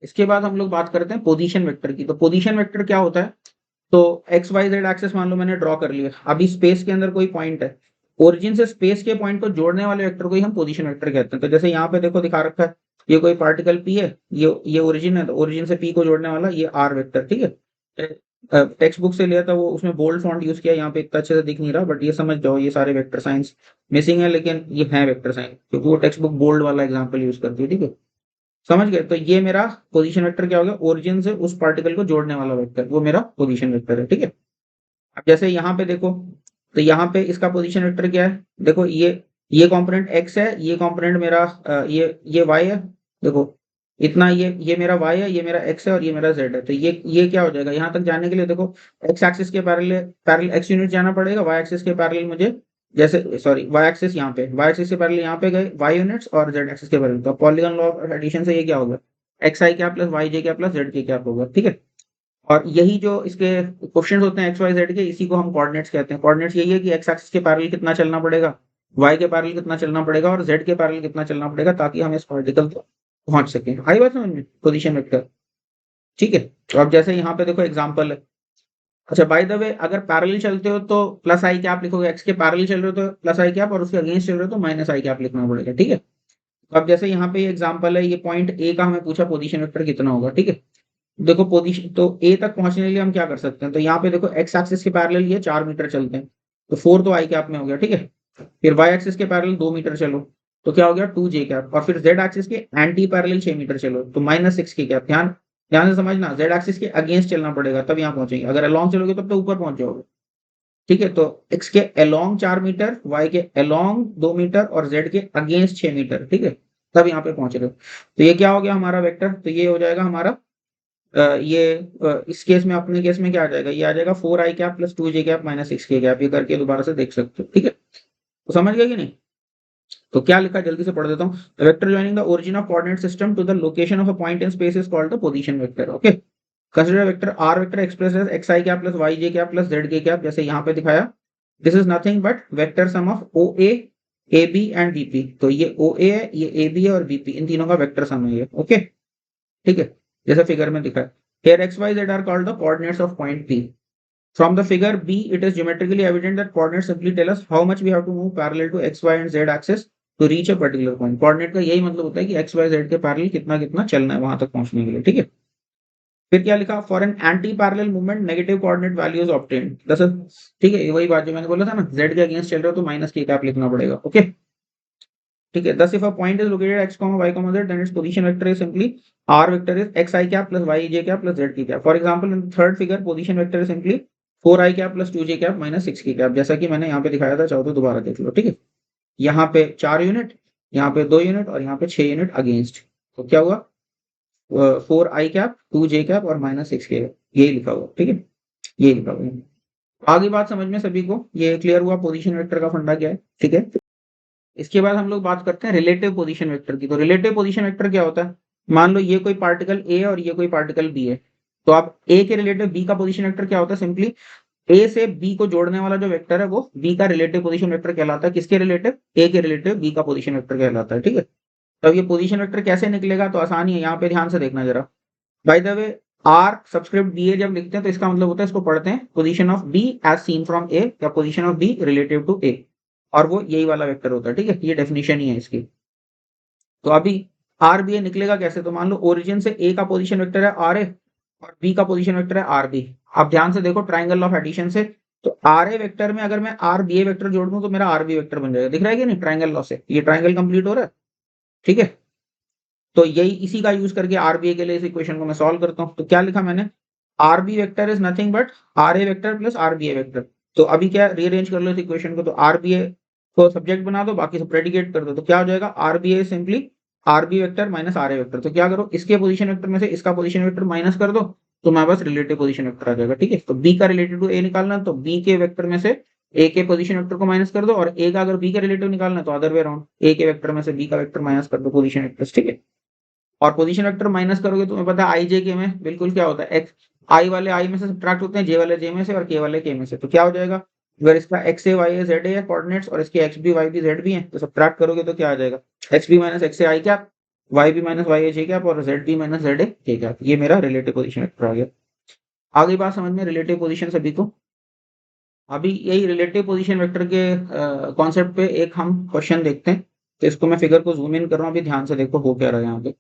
इसके बाद हम लोग बात करते हैं पोजीशन वेक्टर की। तो पोजीशन वेक्टर क्या होता है, तो एक्स वाई जेड एक्सिस मान लो मैंने ड्रॉ कर लिया, अभी स्पेस के अंदर कोई पॉइंट है, ओरिजिन से स्पेस के पॉइंट को जोड़ने वाले वेक्टर को ही हम पोजीशन वेक्टर कहते हैं। तो जैसे यहाँ पे देखो दिखा रखा है, ये कोई पार्टिकल पी है, ये ओरिजिन है, तो ओरिजिन से पी को जोड़ने वाला ये आर वेक्टर, ठीक है। टेक्स्ट बुक से लिया था वो, उसमें बोल्ड फॉन्ट यूज किया, यहाँ पे इतना अच्छे से दिख नहीं रहा, बट ये समझ जाओ ये सारे वेक्टर साइंस मिसिंग है, लेकिन ये है वेक्टर साइंस, क्योंकि वो टेक्स्ट बुक बोल्ड वाला एग्जाम्पल यूज करती है, ठीक है। समझ गए? तो ये मेरा पोजीशन वेक्टर क्या हो गया, ओरिजिन से उस पार्टिकल को जोड़ने वाला वेक्टर, वो मेरा पोजीशन वेक्टर है, ठीक है। अब जैसे यहाँ पे देखो, तो यहाँ पे इसका पोजीशन वेक्टर क्या है, देखो ये कंपोनेंट x है, ये कंपोनेंट मेरा ये y है, देखो इतना, ये मेरा y है, ये मेरा x है, और ये मेरा z है। तो ये क्या हो जाएगा, यहाँ तक जाने के लिए देखो x एक्सिस के पैरेलल x यूनिट जाना पड़ेगा, y एक्सिस के पैरेलल मुझे, जैसे सॉरी y एक्सिस यहाँ पे, y एक्सिस के पैरेलल यहाँ पे गए y यूनिट्स, और z एक्सिस के पैरेलल। तो पॉलीगॉन लॉ ऑफ एडिशन से ये क्या होगा, एक्स आई क्या प्लस वाई जे क्या प्लस जेड के क्या होगा, ठीक है। और यही जो इसके क्वेश्चन होते हैं एक्स वाई जेड के, इसी को हम कोऑर्डिनेट्स कहते हैं। कोऑर्डिनेट्स यही है कि एक्स एक्सिस के पैरेलल कितना चलना पड़ेगा, वाई के पैरेलल कितना चलना पड़ेगा, और जेड के पैरेलल कितना चलना पड़ेगा, ताकि हम इस पार्टिकल तक पहुंच सके। आई बात समझ में, पोजीशन वेक्टर, ठीक है। तो अब जैसे यहाँ पे देखो एग्जाम्पल है, अच्छा बाय द वे, अगर पैरेलल चलते हो तो प्लस आई कैप लिखोगे, एक्स के पैरेलल चल रहे हो तो प्लस आई कैप, और उसके अगेंस्ट चल रहे हो तो माइनस आई कैप लिखना पड़ेगा, ठीक है। अब जैसे यहाँ पे ये एग्जाम्पल है, ये पॉइंट ए का हमें पूछा पोजीशन वेक्टर कितना होगा, ठीक है। देखो पोजीशन, तो ए तक पहुंचने के लिए हम क्या कर सकते हैं, तो यहाँ पे देखो एक्स एक्सिस के पैरेलल ये 4 मीटर चलते हैं, तो 4 तो आई कैप में हो गया, ठीक है। फिर वाई एक्सिस के पैरेलल 2 मीटर चलो, तो क्या हो गया 2 जे कैप, और फिर जेड एक्सिस के एंटी पैरेलल 6 मीटर चलो, तो -6 की कैप। ध्यान ध्यान से समझना, जेड एक्सिस के अगेंस्ट चलना पड़ेगा तब यहाँ पहुंचेंगे, अगर अलॉन्ग चलोगे तब तो ऊपर पहुंच जाओगे, ठीक है। तो एक्स के अलॉन्ग 4 मीटर, वाई के अलॉन्ग 2 मीटर, और जेड के अगेंस्ट 6 मीटर, ठीक है, तब यहाँ पे पहुंच रहे हो। तो ये क्या हो गया हमारा वेक्टर, तो ये हो जाएगा हमारा इस केस में अपने केस में क्या आ जाएगा, ये आ जाएगा 4i cap plus 2j cap minus 6k cap. ये करके दोबारा से देख सकते हो, ठीक है। तो समझ गए कि नहीं? तो क्या लिखा, जल्दी से पढ़ देता हूँ। Vector joining the origin of coordinate system to the location of a point in space is called the position vector. Okay, consider vector r vector express as xi cap plus yj cap plus zk cap, जैसे यहाँ पे दिखाया। This is nothing but vector sum of OA, AB and BP। तो ये OA है, ये AB है और BP, इन तीनों का वेक्टर सम है ये। ओके, ठीक है, जैसा फिगर में दिखा है। Here x, y, z are called the coordinates of point P. From the figure B, it is geometrically evident that coordinates simply tell us how much we have to move parallel to x, y and z axis to reach a particular point. Coordinate का यही मतलब होता है कि x, y, z के parallel कितना कितना चलना है वहां तक पहुंचने के लिए, ठीक है। फिर क्या लिखा, for an anti parallel movement negative coordinate value is obtained. ठीक है, वही बात जो मैंने बोला था ना, z के अगेंस्ट चल रहे हो तो माइनस k कैप लिखना पड़ेगा। ओके, ठीक है। Thus if a point is located x, y, z, then its position vector is simply r vector is xi cap plus yj cap plus zk cap. For example, in the third figure, position vector is simply 4i cap plus 2j cap minus 6k cap, जैसा कि मैंने यहाँ पे दिखाया था। चाहो तो दोबारा देख लो, ठीक है। यहाँ पे 4 यूनिट, यहाँ पे 2 यूनिट और यहाँ पे 6 यूनिट अगेंस्ट। तो क्या हुआ, 4i cap 2j cap और माइनस 6k, यही लिखा हुआ, ठीक है, यही लिखा हुआ। आगे बात समझ में सभी को ये क्लियर हुआ, पोजीशन वेक्टर का फंडा क्या है, ठीक है। इसके बाद हम लोग बात करते हैं रिलेटिव पोजीशन वेक्टर की। तो रिलेटिव पोजीशन वेक्टर क्या होता है, मान लो ये कोई पार्टिकल ए और ये कोई पार्टिकल बी है, तो आप ए के रिलेटिव बी का पोजीशन वेक्टर क्या होता है, सिंपली ए से बी को जोड़ने वाला जो वेक्टर है वो बी का रिलेटिव पोजीशन वेक्टर कहलाता है। किसके रिलेटिव, ए के रिलेटिव बी का पोजीशन वेक्टर कहलाता है, ठीक है। तो अब ये पोजीशन वेक्टर कैसे निकलेगा, तो आसानी है, यहाँ पे ध्यान से देखना जरा। By the way, r subscript b a जब लिखते हैं तो इसका मतलब होता है, इसको पढ़ते हैं position of b as seen from a या position of b relative to a, और वो यही वाला वेक्टर होता है, ठीक है। ये डेफिनेशन ही है इसकी। तो अभी आर बी ए निकलेगा कैसे, तो मान लो ओरिजिन से ए का पोजीशन वेक्टर है आर ए और बी का पोजीशन वेक्टर है आर बी। आप ध्यान से देखो ट्राइंगल ऑफ एडिशन से, तो आर ए वेक्टर में अगर मैं आर बी ए वेक्टर जोड़ दूं तो मेरा आर बी वेक्टर बन जाएगा। दिख रहा है कि नहीं, ट्राइंगल लॉ से ये ट्राइंगल कंप्लीट हो रहा है, ठीक है। तो यही इसी का यूज करके आर बी ए के लिए इस इक्वेशन को मैं सॉल्व करता हूँ। तो क्या लिखा मैंने, r b vector is nothing but r a vector plus r b a vector. तो अभी क्या रीअरेंज कर लो इस इक्वेशन को, तो आर बी ए को सब्जेक्ट बना दो, बाकी सब प्रेडिकेट कर दो। तो क्या हो जाएगा, r b a simply r b vector minus r a vector. तो क्या करो, इसके पोजीशन वेक्टर में से इसका पोजीशन वेक्टर माइनस कर दो, तो हमारे पास रिलेटिव पोजीशन वेक्टर आ जाएगा, ठीक है। तो बी का रिलेटिव टू ए निकालना, तो बी के वेक्टर में से ए के पोजीशन वेक्टर को माइनस कर दो, और ए का अगर बी का रिलेटिव निकालना तो अदर वे अराउंड, ए के वेक्टर में से बी का वेक्टर माइनस कर दो पोजीशन वेक्टर, ठीक है। और पोजीशन वेक्टर माइनस करोगे तो तुम्हें पता है आई जे के में बिल्कुल क्या होता है, एक्स आई वाले आई में से सब्ट्रैक्ट होते हैं, जे वाले जे में से और के वाले के में से। तो क्या हो जाएगा, अगर इसका x a y a z a है कोऑर्डिनेट्स और इसके x b y b z b है, तो सब्ट्रैक्ट करोगे तो क्या आ जाएगा, x b minus x a i cap, y b minus y a j cap और z b minus z a k cap. ये मेरा रिलेटिव पोजीशन वेक्टर आ गया। आगे बात समझ में, रिलेटिव पोजीशन सभी को। अभी यही रिलेटिव पोजीशन वेक्टर के कॉन्सेप्ट पे एक हम क्वेश्चन देखते हैं। तो इसको मैं फिगर को जूम इन कर रहा हूँ, अभी ध्यान से देखो हो क्या रहा है यहाँ पे।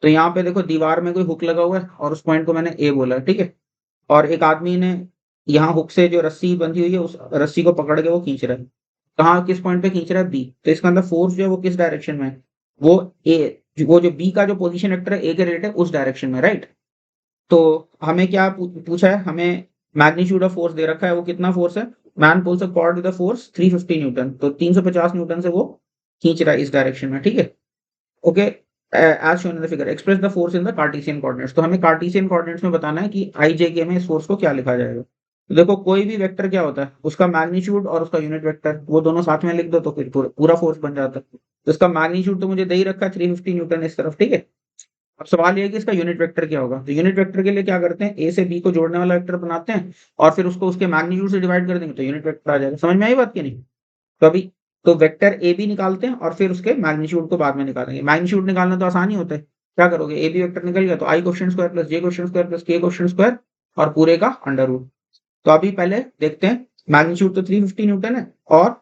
तो यहाँ पे देखो दीवार में कोई हुक लगा हुआ है और उस पॉइंट को मैंने ए बोला है, ठीक है। और एक आदमी ने यहाँ हुक से जो रस्सी बंधी हुई है उस रस्सी को पकड़ के वो खींच रहा है। कहाँ, किस पॉइंट पे खींच रहा है, बी। तो इसका मतलब फोर्स जो है वो किस डायरेक्शन में है, वो ए, वो जो बी का जो पोजीशन वेक्टर है ए के रिलेटेड उस डायरेक्शन में, राइट। तो हमें क्या पूछा है, हमें मैग्नीट्यूड ऑफ फोर्स दे रखा है, वो कितना फोर्स है, man pools a cord with the force 350 Newton. तो 350 न्यूटन से वो खींच रहा है इस डायरेक्शन में, ठीक है। Okay, as shown in the figure express the force in the cartesian coordinates. तो हमें कार्टेशियन कोऑर्डिनेट्स में बताना है कि आई जे के में इस फोर्स को क्या लिखा जाएगा। तो देखो कोई भी वेक्टर क्या होता है, उसका मैग्नीट्यूड और उसका यूनिट वेक्टर वो दोनों साथ में लिख दो तो फिर पूरा फोर्स बन जाता है। तो इसका मैग्नीट्यूड तो मुझे दे ही रखा है 350 न्यूटन इस तरफ, ठीक है। अब सवाल ये है कि इसका यूनिट वेक्टर क्या होगा। तो यूनिट वेक्टर के लिए क्या करते हैं, ए से बी को जोड़ने वाला वेक्टर बनाते हैं और फिर उसको उसके मैग्नीट्यूड से डिवाइड कर देंगे तो यूनिट वेक्टर आ जाएगा। समझ में आई बात की नहीं। तो अभी तो वेक्टर ए बी निकालते हैं और फिर उसके मैग्नीट्यूड को बाद में निकालेंगे। मैग्नीट्यूड निकालना तो आसान ही होता है, क्या करोगे, ए बी वेक्टर निकल गया तो आई क्वेश्चन स्क्वायर प्लस जे क्वेश्चन स्क्वायर प्लस के क्वेश्चन स्क्वायर और पूरे का अंडर रूट। तो अभी पहले देखते हैं, मैग्नीट्यूड तो 350 न्यूटन है और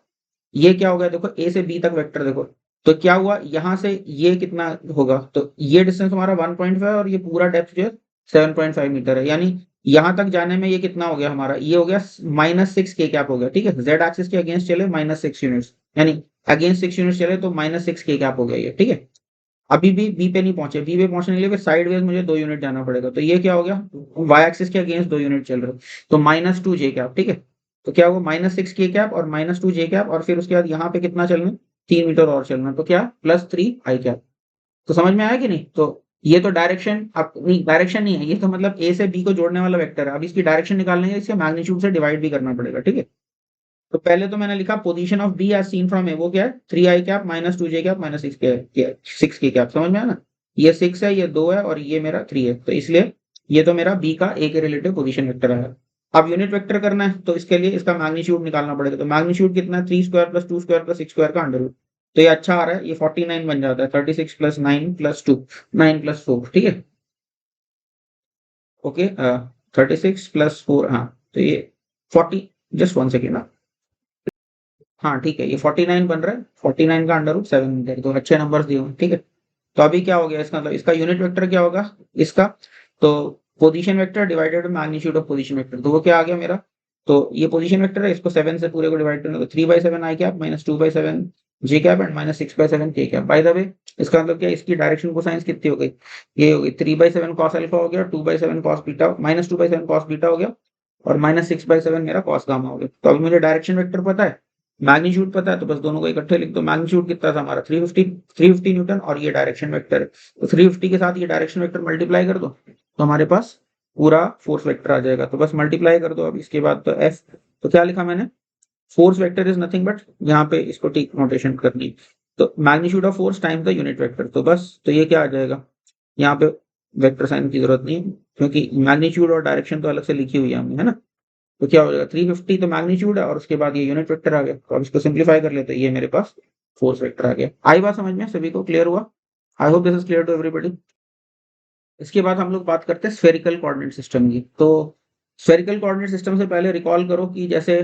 ये क्या हो गया, देखो ए से बी तक वेक्टर देखो। तो क्या हुआ, यहां से ये कितना होगा, तो ये डिस्टेंस हमारा 1.5 है और ये पूरा डेप्थ जो है 7.5 मीटर है। यानी यहां तक जाने में ये कितना हो गया हमारा, ये हो गया -6 के कैप हो गया, ठीक है। जेड एक्सिस के अगेंस्ट चले -6 यूनिट्स, यानी अगेंस्ट 6 यूनिट्स चले तो -6 के कैप हो गया ये, ठीक है। अभी भी बी पे नहीं पहुंचे, बी पे पहुंचने के लिए फिर साइड वेज मुझे 2 यूनिट जाना पड़ेगा। तो ये क्या हो गया, वाई एक्सिस के अगेंस्ट 2 यूनिट चल रहे, तो -2 जे कैप, ठीक है। तो क्या हुआ, -6 के कैप और -2 जे कैप और फिर उसके बाद यहाँ पे कितना चलना, 3 मीटर और चलना, तो क्या +3 आई कैप। तो समझ में आया कि नहीं। तो ये तो डायरेक्शन अपनी डायरेक्शन नहीं है, ये तो मतलब ए से बी को जोड़ने वाला वेक्टर है। अब इसकी डायरेक्शन निकालने है, इसके मैग्नीट्यूड से डिवाइड भी करना पड़ेगा, ठीक है। तो पहले तो मैंने लिखा position of b as seen from a, वो क्या है 3i cap minus 2j cap minus 6 की कैप, समझ में आया ना। ये 6 है, ये 2 है और ये मेरा 3 है, तो इसलिए ये तो मेरा बी का ए के रिलेटिव पोजीशन वेक्टर है। अब यूनिट वेक्टर करना है तो इसके लिए इसका मैग्नीट्यूड निकालना पड़ेगा। तो मैग्नीट्यूड कितना है 3 square plus 2 square plus 6 square का अंडर रूट। तो ये अच्छा आ रहा है, ये 49 बन जाता है, 36 प्लस 9 प्लस 2, 9 प्लस 4, ठीक है। ओके 36 प्लस 4, हाँ तो ये 40, जस्ट 1 सेकेंड। हाँ ठीक है, ये 49 बन रहा है, 49 का अंडर रूट 7 तो अच्छे नंबर्स दिए हुए हैं, ठीक है। तो अभी क्या हो गया इसका मतलब, इसका यूनिट वेक्टर क्या होगा इसका, तो position vector divided magnitude of position vector, तो वो क्या आ गया मेरा। तो ये पोजीशन वेक्टर है, इसको 7 से पूरे को डिवाइड करना, तो 3/7 i cap minus 2/7 j cap and minus 6/7 k cap. Bye the वे इसका मतलब क्या है, इसकी डायरेक्शन कोसाइंस कितनी हो गई, ये हो गई 3/7 कॉस अल्फा हो गया, 2/7 cos beta, minus 2/7 cos beta हो गया और माइनस 6/7 मेरा कॉस गामा हो गया। तो अभी मुझे डायरेक्शन वेक्टर पता है, मैग्नीट्यूड पता है, तो बस दोनों को इकट्ठे लिख दो। मैग्नीट्यूड कितना था हमारा 350 न्यूटन और ये डायरेक्शन वेक्टर है, तो 350 के साथ ये डायरेक्शन वेक्टर मल्टीप्लाई कर दो तो हमारे पास पूरा फोर्स वेक्टर आ जाएगा। तो बस मल्टीप्लाई कर दो अब इसके बाद, तो एफ, तो क्या लिखा मैंने, force vector is nothing but, यहाँ पे इसको ठीक नोटेशन करनी, तो magnitude of force times the unit vector. तो बस तो ये क्या आ जाएगा, यहाँ पे वेक्टर साइन की जरूरत नहीं है क्योंकि मैग्नीट्यूड और डायरेक्शन तो अलग से लिखी हुई है हमने, है ना। तो क्या हो जाएगा 350 तो मैग्नीट्यूड है और उसके बाद ये यूनिट वेक्टर आ गया, तो अब इसको सिंप्लीफाई कर लेते हैं, ये मेरे पास फोर्स वेक्टर आ गया। आई बात समझ में, सभी को क्लियर हुआ? I hope this is clear to everybody. इसके बाद हम लोग बात करते हैं स्फेरिकल कोऑर्डिनेट सिस्टम की। तो स्फेरिकल कोऑर्डिनेट सिस्टम से पहले रिकॉल करो कि जैसे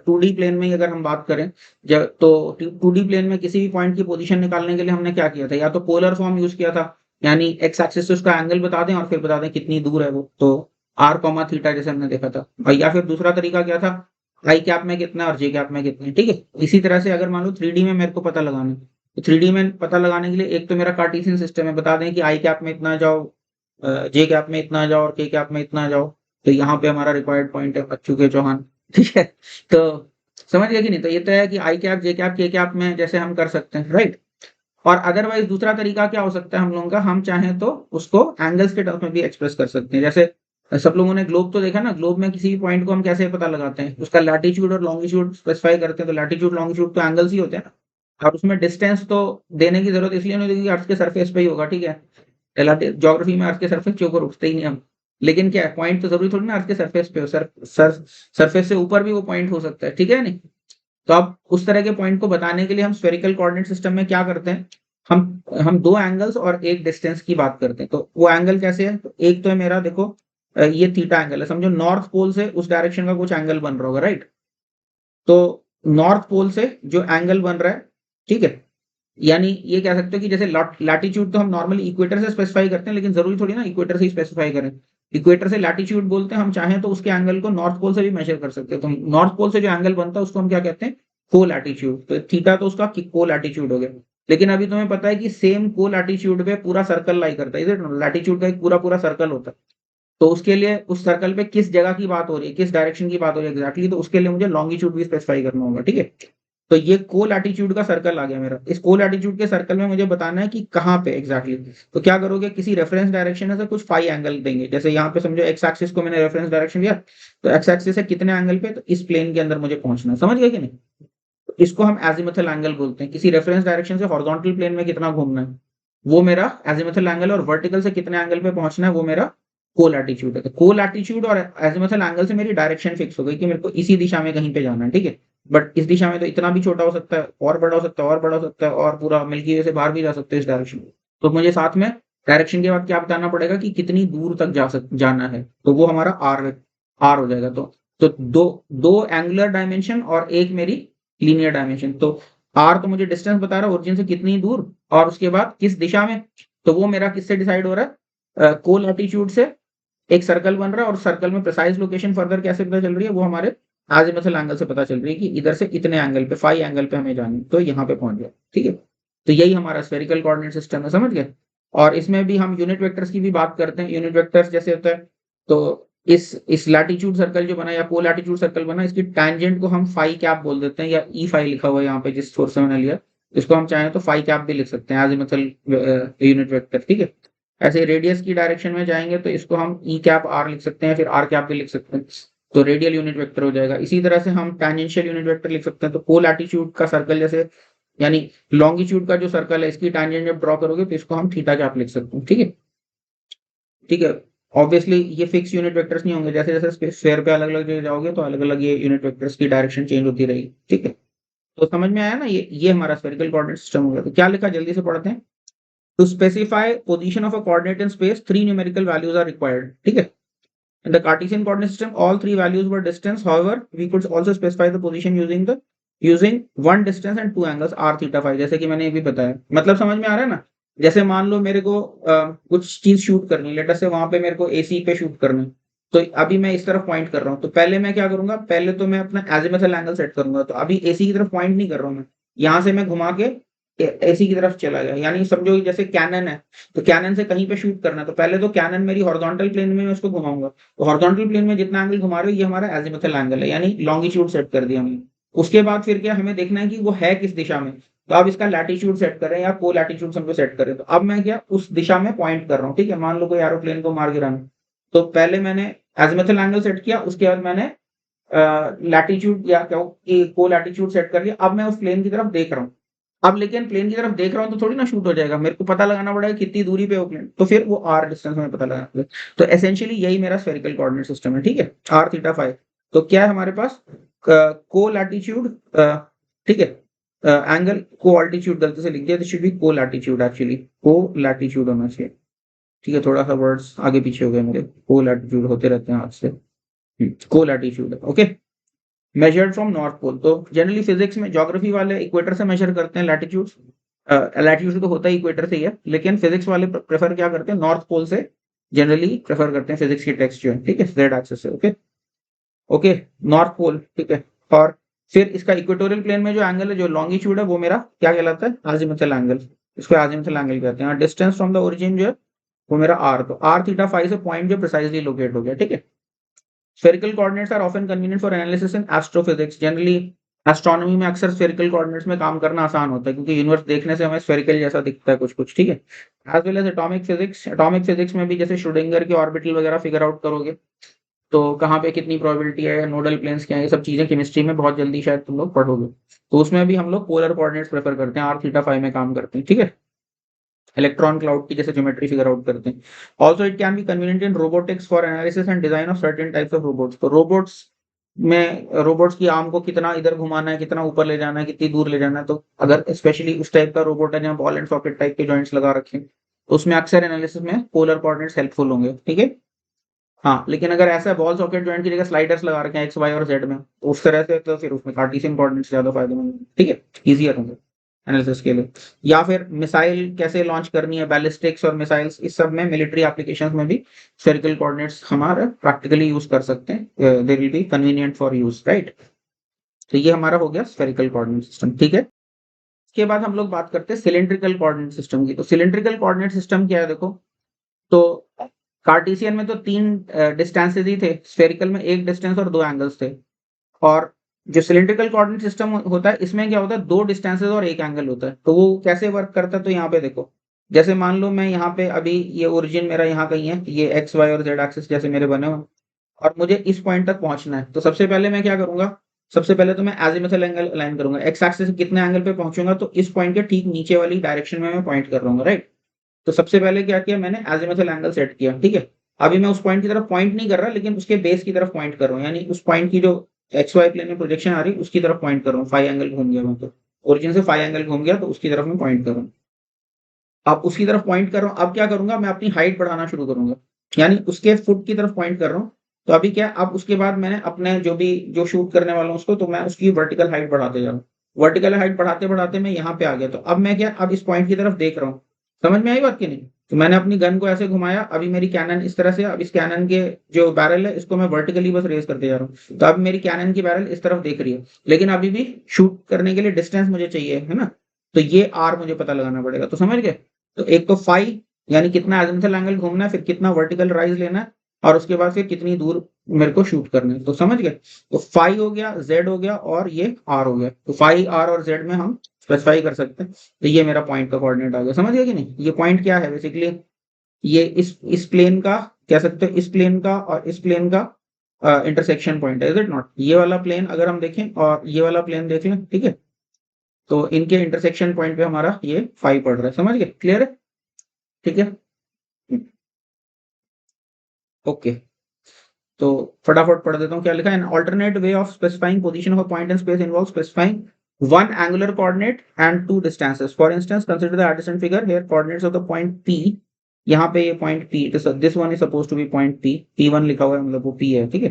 2D प्लेन में अगर हम बात करें, जब तो 2D प्लेन में किसी भी पॉइंट की पोजीशन निकालने के लिए हमने क्या किया था, या तो पोलर फॉर्म यूज किया था, यानी एक्स एक्सिस से उसका एंगल बता दें और फिर बता दें कितनी दूर है वो, तो आर कॉमा थीटा जैसे हमने देखा था, और या फिर दूसरा तरीका क्या था, आई कैप में कितना और जे कैप में कितने, ठीक है। इसी तरह से अगर मान लो 3D में मेरे को पता लगाना है, तो 3D में पता लगाने के लिए एक तो मेरा कार्टेशियन सिस्टम है, बता दें कि आई कैप में इतना जाओ, जे कैप में इतना जाओ और के कैप में इतना जाओ। तो यहाँ पे हमारा रिक्वायर्ड पॉइंट है बच्चू के चौहान, ठीक है। तो समझ गए कि नहीं, तो ये तो है कि आई कैप जे कैप के कैप में जैसे हम कर सकते हैं, राइट। और अदरवाइज दूसरा तरीका क्या हो सकता है हम लोगों का, हम चाहें तो उसको एंगल्स के टर्म्स में भी एक्सप्रेस कर सकते हैं। जैसे सब लोगों ने ग्लोब तो देखा ना, ग्लोब में किसी भी पॉइंट को हम कैसे पता लगाते हैं, उसका लैटिट्यूड और लॉन्गिट्यूड स्पेसिफाई करते हैं, तो लैटिट्यूड लॉन्गिट्यूड तो एंगल्स ही होते हैं ना, और उसमें डिस्टेंस तो देने की जरूरत इसलिए नहीं होती कि अर्थ के सरफेस पे ही होगा, ठीक है। ज्योग्राफी में अर्थ के सरफेस के ऊपर उठते ही नहीं हम, लेकिन क्या है पॉइंट तो जरूरी थोड़ी ना अर्थ के सरफेस पे हो, सरफेस से ऊपर भी वो पॉइंट हो सकता है, ठीक है नहीं। तो अब उस तरह के पॉइंट को बताने के लिए हम स्फेरिकल कोऑर्डिनेट सिस्टम में क्या करते हैं, हम दो एंगल्स और एक डिस्टेंस की बात करते हैं। तो वो एंगल कैसे है, तो एक तो है मेरा देखो ये थीटा एंगल है, समझो नॉर्थ पोल से उस डायरेक्शन का कुछ एंगल बन रहा होगा, राइट। तो नॉर्थ पोल से जो एंगल बन रहा है, ठीक है, यानी ये कह सकते हो कि जैसे लैटिट्यूड तो हम नॉर्मली इक्वेटर से स्पेसिफाई करते हैं, लेकिन जरूरी थोड़ी ना इक्वेटर से ही स्पेसिफाई करें। इक्वेटर से लैटिट्यूड बोलते हैं, हम चाहें तो उसके एंगल को नॉर्थ पोल से भी मेजर कर सकते हैं। तो नॉर्थ पोल से जो एंगल बनता है उसको हम क्या कहते हैं, को लैटिट्यूड। तो थीटा तो उसका को लैटिट्यूड हो गया। लेकिन अभी तुम्हें पता है कि सेम को लैटिट्यूड पे पूरा सर्कल लाई करता है, लैटिट्यूड का एक पूरा पूरा सर्कल होता है। तो उसके लिए उस सर्कल पे किस जगह की बात हो रही है, किस डायरेक्शन की बात हो रही है एग्जैक्टली, तो उसके लिए मुझे लॉन्गिट्यूड भी स्पेसिफाई करना होगा, ठीक है। तो ये को लैटिट्यूड का सर्कल आ गया मेरा, इस को लैटिट्यूड के सर्कल में मुझे बताना है कि कहाँ पे एग्जैक्टली। तो क्या करोगे, किसी रेफरेंस डायरेक्शन से कुछ फाई एंगल देंगे, जैसे यहाँ पे समझो एक्स एक्सिस को मैंने रेफरेंस डायरेक्शन दिया, तो एक्स एक्सिस से कितने एंगल पे, तो इस प्लेन के अंदर मुझे पहुंचना है, समझ गए कि नहीं। तो इसको हम एजिमुथल एंगल बोलते हैं, किसी रेफरेंस डायरेक्शन से हॉरिजॉन्टल प्लेन में कितना घूमना है वो मेरा एजिमुथल एंगल, और वर्टिकल से कितने एंगल पे पहुंचना है वो मेरा को लैटिट्यूड है। तो को लैटिट्यूड और एजिमुथल एंगल से मेरी डायरेक्शन फिक्स हो गई कि मेरे को इसी दिशा में कहीं पे जाना है, ठीक है। बट इस दिशा में तो इतना भी छोटा हो सकता है, और बड़ा हो सकता है, और बड़ा हो सकता है, और पूरा मिल्की वे से बाहर भी जा सकते हैं इस डायरेक्शन में। तो मुझे साथ में डायरेक्शन के बाद क्या बताना पड़ेगा कि कितनी दूर तक जाना है, तो वो हमारा आर हो जाएगा। तो दो दो एंगुलर डायमेंशन और एक मेरी लीनियर डायमेंशन। तो आर तो मुझे डिस्टेंस बता रहा है ओरिजिन से कितनी दूर, और उसके बाद किस दिशा में, तो वो मेरा किससे डिसाइड हो रहा है, को लैटिट्यूड से एक सर्कल बन रहा है, और सर्कल में प्रिसाइज लोकेशन फर्दर कैसे पता चल रही है, वो हमारे आजिमुथल एंगल से पता चल रही है कि इधर से इतने एंगल पे, फाई एंगल पे हमें जाना है, तो यहाँ पे पहुंच गया, ठीक है। तो यही हमारा स्फेरिकल कोऑर्डिनेट सिस्टम है, समझ गए। और इसमें भी हम यूनिट वेक्टर्स की भी बात करते हैं। यूनिट वेक्टर्स जैसे होता है, तो इस लैटिट्यूड सर्कल जो बना या को लैटिट्यूड सर्कल बना, इसकी टैंजेंट को हम फाई कैप बोल देते हैं, या ई फाई लिखा हुआ है यहाँ पे जिस सोर्स से मैंने लिया, इसको हम चाहें तो फाई कैप भी लिख सकते हैं, एजिमुथल यूनिट वेक्टर, ठीक है। ऐसे रेडियस की डायरेक्शन में जाएंगे तो इसको हम ई कैप आर लिख सकते हैं, फिर आर कैप भी लिख सकते हैं, तो रेडियल यूनिट वेक्टर हो जाएगा। इसी तरह से हम टैंजेंशियल यूनिट वेक्टर लिख सकते हैं, तो को लैटिट्यूड का सर्कल जैसे यानी लॉन्गिट्यूड का जो सर्कल है इसकी टैंजेंट जब ड्रॉ करोगे तो इसको हम थीटा कैप लिख सकते हैं। ठीक है, ठीक है। ऑब्वियसली ये फिक्स यूनिट वेक्टर्स नहीं होंगे, जैसे जैसे स्फीयर पे अलग अलग जगह जाओगे तो अलग अलग ये यूनिट वेक्टर्स की डायरेक्शन चेंज होती रहेगी। ठीक है, तो समझ में आया ना, ये हमारा स्फेरिकल कोऑर्डिनेट सिस्टम हो गया। तो क्या लिखा, जल्दी से पढ़ते हैं। To specify position of a coordinate in space, 3 numerical values are required. ठीक है, in the Cartesian coordinate system all three values were distance, however we could also specify the position using one distance and two angles r theta phi, जैसे कि मैंने ये भी बताया। मतलब समझ में आ रहा है ना, जैसे मान लो मेरे को कुछ चीज शूट करनी है, लेट अस से वहां पे मेरे को एसी पे शूट करना है, तो अभी मैं इस तरफ पॉइंट कर रहा हूँ, तो पहले मैं क्या करूंगा, पहले तो मैं अपना एजिमुथल एंगल सेट करूंगा, तो अभी एसी की तरफ पॉइंट नहीं कर रहा हूँ मैं, यहाँ से मैं घुमा के एसी की तरफ चला गया, यानी समझो जैसे कैनन है, तो कैनन से कहीं पे शूट करना है, तो पहले तो कैनन मेरी हॉरिजॉन्टल प्लेन में मैं उसको घुमाऊंगा, तो हॉरिजॉन्टल प्लेन में जितना एंगल घुमा रहे हो ये हमारा एजिमुथल एंगल है, यानी लॉन्गिट्यूड सेट कर दिया हमने। उसके बाद फिर क्या हमें देखना है कि वो है किस दिशा में, तो अब इसका लैटिट्यूड सेट करें या को लैटिट्यूड हमको सेट करें, तो अब मैं क्या उस दिशा में पॉइंट कर रहा हूँ। ठीक है, मान लो कोई एरोप्लेन को मार गिराना, तो पहले मैंने एजिमुथल एंगल सेट किया, उसके बाद मैंने लैटिट्यूड या क्या को लैटिट्यूड सेट कर लिया, अब मैं उस प्लेन की तरफ देख रहा हूँ। अब लेकिन प्लेन की तरफ देख रहा हूँ तो थोड़ी ना शूट हो जाएगा, मेरे को पता लगाना पड़ेगा कितनी दूरी पे हो प्लेन, तो फिर वो आर डिस्टेंस में पता लगाना पड़ेगा। तो एसेंशियली यही मेरा स्फेरिकल कोऑर्डिनेट सिस्टम है। ठीक है, आर थीटा फाइव। तो क्या है हमारे पास, को लैटिट्यूड, ठीक है, एंगल को ऑल्टीट्यूड गलती से लिख दिया, तो शुड बी को लैटिट्यूड, एक्चुअली को लैटिट्यूड होना चाहिए। ठीक है, थोड़ा सा वर्ड्स आगे पीछे हो गए मेरे, को लैटिट्यूड होते रहते हैं हाथ से, को latitude. Okay, measured from north pole, तो जनरली फिजिक्स में ज्योग्राफी वाले इक्वेटर से मेजर करते हैं लैटिट्यूड, लैटिट्यूड तो होता ही इक्वेटर से ही है, लेकिन फिजिक्स वाले प्रेफर क्या करते हैं, नॉर्थ पोल से जनरली प्रेफर करते हैं फिजिक्स की टेक्स्ट जो है। ठीक है, जेड एक्सिस से। Okay, okay, north pole. ठीक है, और फिर इसका इक्वेटोरियल प्लेन में जो एंगल है, जो लॉन्गिट्यूड है, वो मेरा क्या कहलाता है, अजीमुथल एंगल, इसको अजीमुथल एंगल कहते हैं। डिस्टेंस फ्रॉम द ओरिजिन जो है वो मेरा आर, तो आर थीटा फाइव से पॉइंट जो प्रिसाइजली लोकेट हो गया। ठीक है, spherical coordinates are often convenient for analysis in astrophysics, generally astronomy में अक्सर स्फेरिकल कोऑर्डिनेट्स में काम करना आसान होता है, क्योंकि यूनिवर्स देखने से हमें स्फेरिकल जैसा दिखता है कुछ कुछ। ठीक है, as well as atomic physics में भी जैसे श्रोडिंगर के ऑर्बिटल वगैरह फिगर आउट करोगे तो कहाँ पे कितनी प्रोबेबिलिटी है, नोडल प्लेन्स क्या है, ये सब चीजें केमिस्ट्री में बहुत जल्दी शायद तुम लोग पढ़ोगे, तो उसमें भी हम लोग पोलर कोऑर्डिनेट्स प्रेफर करते हैं, आर थीटा फाइव में काम करते हैं। ठीक है, इलेक्ट्रॉन क्लाउड की जैसे ज्योमेट्री फिगर आउट करते हैं। Also it can be convenient in robotics for analysis and design of certain types of robots, तो रोबोट्स में रोबोट्स की आर्म को कितना इधर घुमाना है, कितना ऊपर ले जाना है, कितनी दूर ले जाना है, तो अगर स्पेशली उस टाइप का रोबोट है जहाँ बॉल एंड सॉकेट टाइप के जॉइंट्स लगा रखे हैं, तो उसमें अक्सर एनालिसिस में पोलर कोऑर्डिनेट्स हेल्पफुल होंगे। ठीक है, हाँ, लेकिन अगर ऐसा बॉल सॉकेट जॉइंट की जगह स्लाइडर्स लगा रखे हैं एक्स वाई और जेड में, तो उस तरह से तो फिर उसमें कार्टेशियन कोऑर्डिनेट्स ज्यादा फायदेमंद होंगे। ठीक है, इजियर होंगे एनालिसिस के लिए। या फिर मिसाइल कैसे लॉन्च करनी है, बैलिस्टिक्स और मिसाइल्स, इस सब में मिलिट्री एप्लीकेशंस में भी स्फेरिकल कोऑर्डिनेट्स हमारा प्रैक्टिकली यूज कर सकते हैं, they will be convenient for use, right. तो ये हमारा हो गया स्फेरिकल कोऑर्डिनेट सिस्टम। ठीक है, इसके बाद हम लोग बात करते हैं सिलिंड्रिकल कोऑर्डिनेट सिस्टम की। तो सिलिंड्रिकल कोऑर्डिनेट सिस्टम क्या है, देखो, तो कार्टेशियन में तो 3 डिस्टेंसेज ही थे, स्फेरिकल में 1 डिस्टेंस और 2 एंगल्स थे, और जो सिलिंड्रिकल कोऑर्डिनेट सिस्टम होता है इसमें क्या होता है, 2 डिस्टेंसेज और 1 एंगल होता है। तो वो कैसे वर्क करता है, तो यहाँ पे देखो, जैसे मान लो मैं यहाँ पे अभी ये ओरिजिन मेरा यहाँ कहीं है, ये एक्स वाई और जेड एक्सिस जैसे मेरे बने हुए, और मुझे इस पॉइंट तक पहुंचना है, तो सबसे पहले मैं क्या करूंगा, सबसे पहले तो मैं एजिमुथल एंगल अलाइन करूंगा, एक्स एक्सिस से कितने एंगल पे पहुंचूंगा, तो इस पॉइंट के ठीक नीचे वाली डायरेक्शन में मैं पॉइंट कर रहा हूँ, राइट। तो सबसे पहले क्या किया मैंने, एजिमुथल एंगल सेट किया। ठीक है, अभी मैं उस पॉइंट की तरफ पॉइंट नहीं कर रहा, लेकिन उसके बेस की तरफ पॉइंट कर रहा हूँ, यानी उस पॉइंट की जो एक्स वाई प्लेन में प्रोजेक्शन आ रही है उसकी तरफ पॉइंट कर रहा हूँ। 5 एंगल घूम गया मैं, तो ओरिजिन से 5 एंगल घूम गया, तो उसकी तरफ मैं पॉइंट कर रहा हूँ। अब उसकी तरफ पॉइंट कर रहा हूँ, अब क्या करूंगा, मैं अपनी हाइट बढ़ाना शुरू करूंगा, यानी उसके फुट की तरफ पॉइंट कर रहा हूँ। तो अभी क्या, अब उसके बाद मैंने अपने जो शूट करने वाला हूँ उसको, तो मैं उसकी वर्टिकल हाइट बढ़ाते जा रहा हूँ, वर्टिकल हाइट बढ़ाते बढ़ाते मैं यहाँ पे आ गया, तो अब मैं क्या, अब इस पॉइंट की तरफ देख रहा हूँ। समझ में आई बात की नहीं, तो मैंने अपनी गन को ऐसे घुमाया, अभी मेरी कैनन इस तरह से, अब इस कैनन के जो बैरल है इसको मैं वर्टिकली बस रेज करते जा रहा हूँ, तो अब मेरी कैनन की बैरल इस तरफ देख रही है, लेकिन अभी भी शूट करने के लिए डिस्टेंस मुझे चाहिए, है ना, तो ये आर मुझे पता लगाना पड़ेगा। तो समझ गए, तो एक तो फाई यानी कितना एजिमुथल एंगल घूमना है, फिर कितना वर्टिकल राइज लेना है, और उसके बाद फिर कितनी दूर मेरे को शूट करना है। तो समझ गए, तो फाई हो गया, जेड हो गया, और ये आर हो गया, तो फाई आर और जेड में हम स्पेसिफाई कर सकते हैं। तो ये मेरा पॉइंट का कोऑर्डिनेट आ गया, समझ गया कि नहीं, ये पॉइंट क्या है बेसिकली, ये इस प्लेन का कह सकते हो, इस प्लेन का और इस प्लेन का इंटरसेक्शन पॉइंट है, इज इट नॉट? ये वाला प्लेन अगर हम देखें और ये वाला प्लेन देख लें, ठीक है, तो इनके इंटरसेक्शन पॉइंट पे हमारा ये 5 पड़ रहा है, समझ गए? क्लियर है? ठीक है, ओके। तो फटाफट पढ़ देता हूँ क्या लिखा है। An alternate way of specifying position of a point in space involves specifying one angular coordinate and two distances. For instance, consider the adjacent figure. Here coordinates of the point P, यहाँ पे ये point P, this one is supposed to be point P, P1 लिखा हुआ है, मतलब वो P है, ठीक है।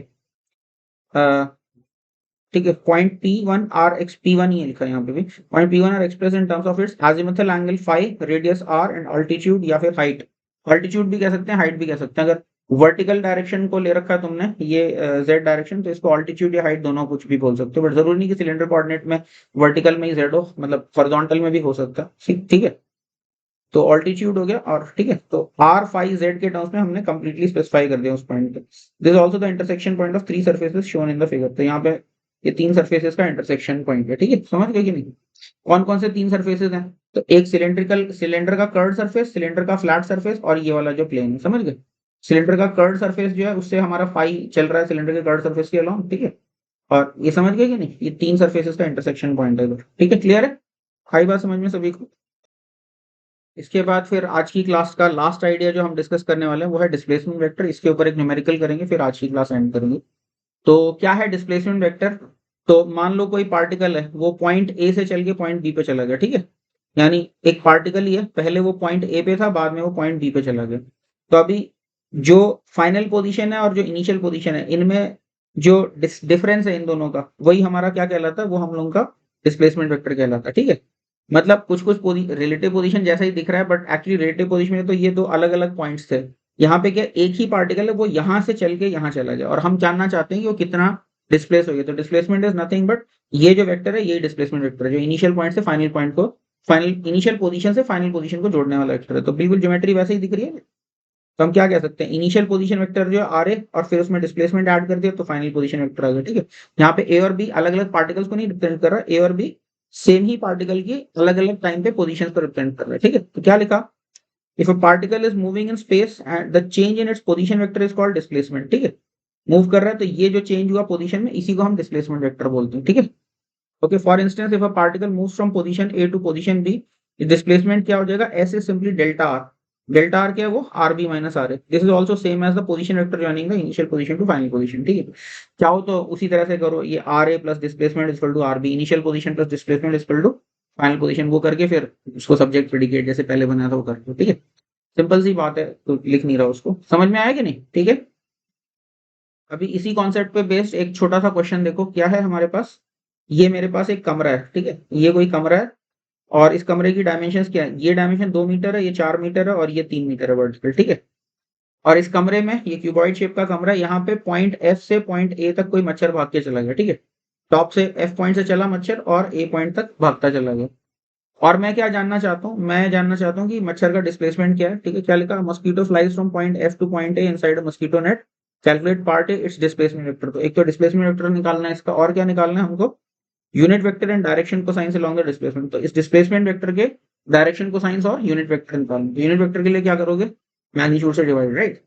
ठीक है, point P1 are x P1 ये लिखा है यहाँ पे भी। Point P1 are express in terms of its azimuthal angle phi, radius r and altitude या फिर हाइट। अल्टीट्यूड भी कह सकते हैं, हाइट भी कह सकते हैं। अगर वर्टिकल डायरेक्शन को ले रखा है तुमने, ये z डायरेक्शन, तो इसको अल्टीट्यूड या हाइट दोनों कुछ भी बोल सकते हो, बट जरूरी नहीं कि सिलेंडर कोऑर्डिनेट में वर्टिकल में ही z हो, मतलब हॉरिजॉन्टल में भी हो सकता है, ठीक है। तो ऑल्टीट्यूड हो गया, और ठीक है, तो आर फाई जेड के टर्म्स में हमने कंप्लीटली स्पेसिफाई कर दिया उस पॉइंट पे। This also the intersection point of three surfaces shown in the figure. तो यहाँ पे ये तीन सर्फेसेस का इंटरसेक्शन पॉइंट है, ठीक है, समझ गए कि नहीं? कौन कौन से तीन सर्फेसेस हैं? तो एक सिलेंडर का कर्व सरफेस, सिलेंडर का फ्लैट सरफेस, और ये वाला जो प्लेन है, समझ गए? सिलेंडर का कर्व सरफेस जो है उससे हमारा फाई चल रहा है सिलेंडर के कर्व सरफेस के अलोंग, ठीक है। और ये समझ गए कि नहीं, ये तीन सर्फेसेस का इंटरसेक्शन पॉइंट है, ठीक है, क्लियर है? आई बात समझ में सभी को? इसके बाद फिर आज की क्लास का लास्ट आइडिया जो हम डिस्कस करने वाले हैं वो है डिस्प्लेसमेंट वेक्टर। इसके ऊपर एक न्यूमेरिकल करेंगे, फिर आज की क्लास एंड करेंगे। तो क्या है डिस्प्लेसमेंट वेक्टर? तो मान लो कोई पार्टिकल है, वो पॉइंट ए से चल के पॉइंट बी पे चला गया, ठीक है। यानी एक पार्टिकल ही है, पहले वो पॉइंट ए पे था, बाद में वो पॉइंट बी पे चला गया। तो अभी जो फाइनल पोजीशन है और जो इनिशियल पोजीशन है, इनमें जो डिफरेंस है इन दोनों का, वही हमारा क्या कहलाता है, वो हम लोगों का डिस्प्लेसमेंट वेक्टर कहलाता है, ठीक है। मतलब कुछ कुछ रिलेटिव पोजीशन जैसा ही दिख रहा है, बट एक्चुअली रिलेटिव पोजीशन में तो ये दो अलग अलग पॉइंट्स थे। यहाँ पे क्या, एक ही पार्टिकल है, वो यहाँ से चल के यहाँ चला गया, और हम जानना चाहते हैं कि वो कितना डिस्प्लेस हो गया। तो डिस्प्लेसमेंट इज नथिंग बट ये जो वेक्टर है, ये डिस्प्लेसमेंट वेक्टर है, जो इनिशियल पॉइंट से फाइनल पॉइंट को, फाइनल इनिशियल पोजीशन से फाइनल पोजीशन को जोड़ने वाला वेक्टर है। तो बिल्कुल ज्योमेट्री वैसे ही दिख रही है। तो हम क्या कह सकते हैं, इनिशियल पोजीशन वेक्टर जो है आर ए, और फिर उसमें डिस्प्लेसमेंट ऐड कर दिया तो फाइनल पोजीशन वेक्टर आ गया, ठीक है। यहाँ पे ए और बी अलग अलग पार्टिकल्स को नहीं रिप्रेजेंट कर रहा, ए और बी सेम ही पार्टिकल की अलग अलग टाइम पे पोजीशन को रिप्रेजेंट कर रहा है, ठीक है। तो क्या लिखा, if a particle is moving in space and the change in its position vector is called displacement, ठीक है। मूव कर रहा है तो ये जो चेंज हुआ पोजीशन में, इसी को हम डिस्प्लेसमेंट वेक्टर बोलते हैं, ठीक है। Okay, for instance if a particle moves from position a to position b, displacement क्या हो जाएगा, ऐसे simply delta r. Delta r क्या है, वो आर बी माइनस आर है। This is also same as the position vector joining the initial position to final position, ठीक है। चाहो तो उसी तरह से करो, ये r a plus displacement is equal to r b, initial position plus displacement is equal to final position, वो करके फिर उसको सब्जेक्ट प्रेडिकेट जैसे पहले बनाया था वो कर दो, ठीक है। सिंपल सी बात है, तो लिख नहीं रहा उसको, समझ में आया कि नहीं, ठीक है। अभी इसी कॉन्सेप्ट पे बेस्ड एक छोटा सा क्वेश्चन देखो, क्या है हमारे पास। ये मेरे पास एक कमरा है, ठीक है, ये कोई कमरा है, और इस कमरे की डायमेंशंस क्या है, ये डायमेंशन 2 मीटर है, ये 4 मीटर है, और ये 3 मीटर है वर्टिकल, ठीक है। और इस कमरे में, ये क्यूबॉइड शेप का कमरा है, यहाँ पे पॉइंट एफ से पॉइंट ए तक कोई मच्छर भाग के चला गया, ठीक है। टॉप से एफ पॉइंट से चला मच्छर और ए पॉइंट तक भागता चला गया। और मैं क्या जानना चाहता हूँ, मैं जानना चाहता हूँ कि मच्छर का डिस्प्लेसमेंट क्या है, ठीक है। क्या लिखा, mosquito flies from point F two point A inside a mosquito net, calculate part A it's displacement vector. तो एक तो डिस्प्लेसमेंट वेक्टर निकालना है इसका, और क्या निकालना है हमको, unit vector and direction cosine along the displacement. तो इस डिस्प्लेसमेंट वेक्टर के डायरेक्शन कोसाइन और यूनिट वेक्टर निकालना। तो यूनिट वेक्टर के लिए क्या करोगे, मैग्नीट्यूड से डिवाइड, राइट।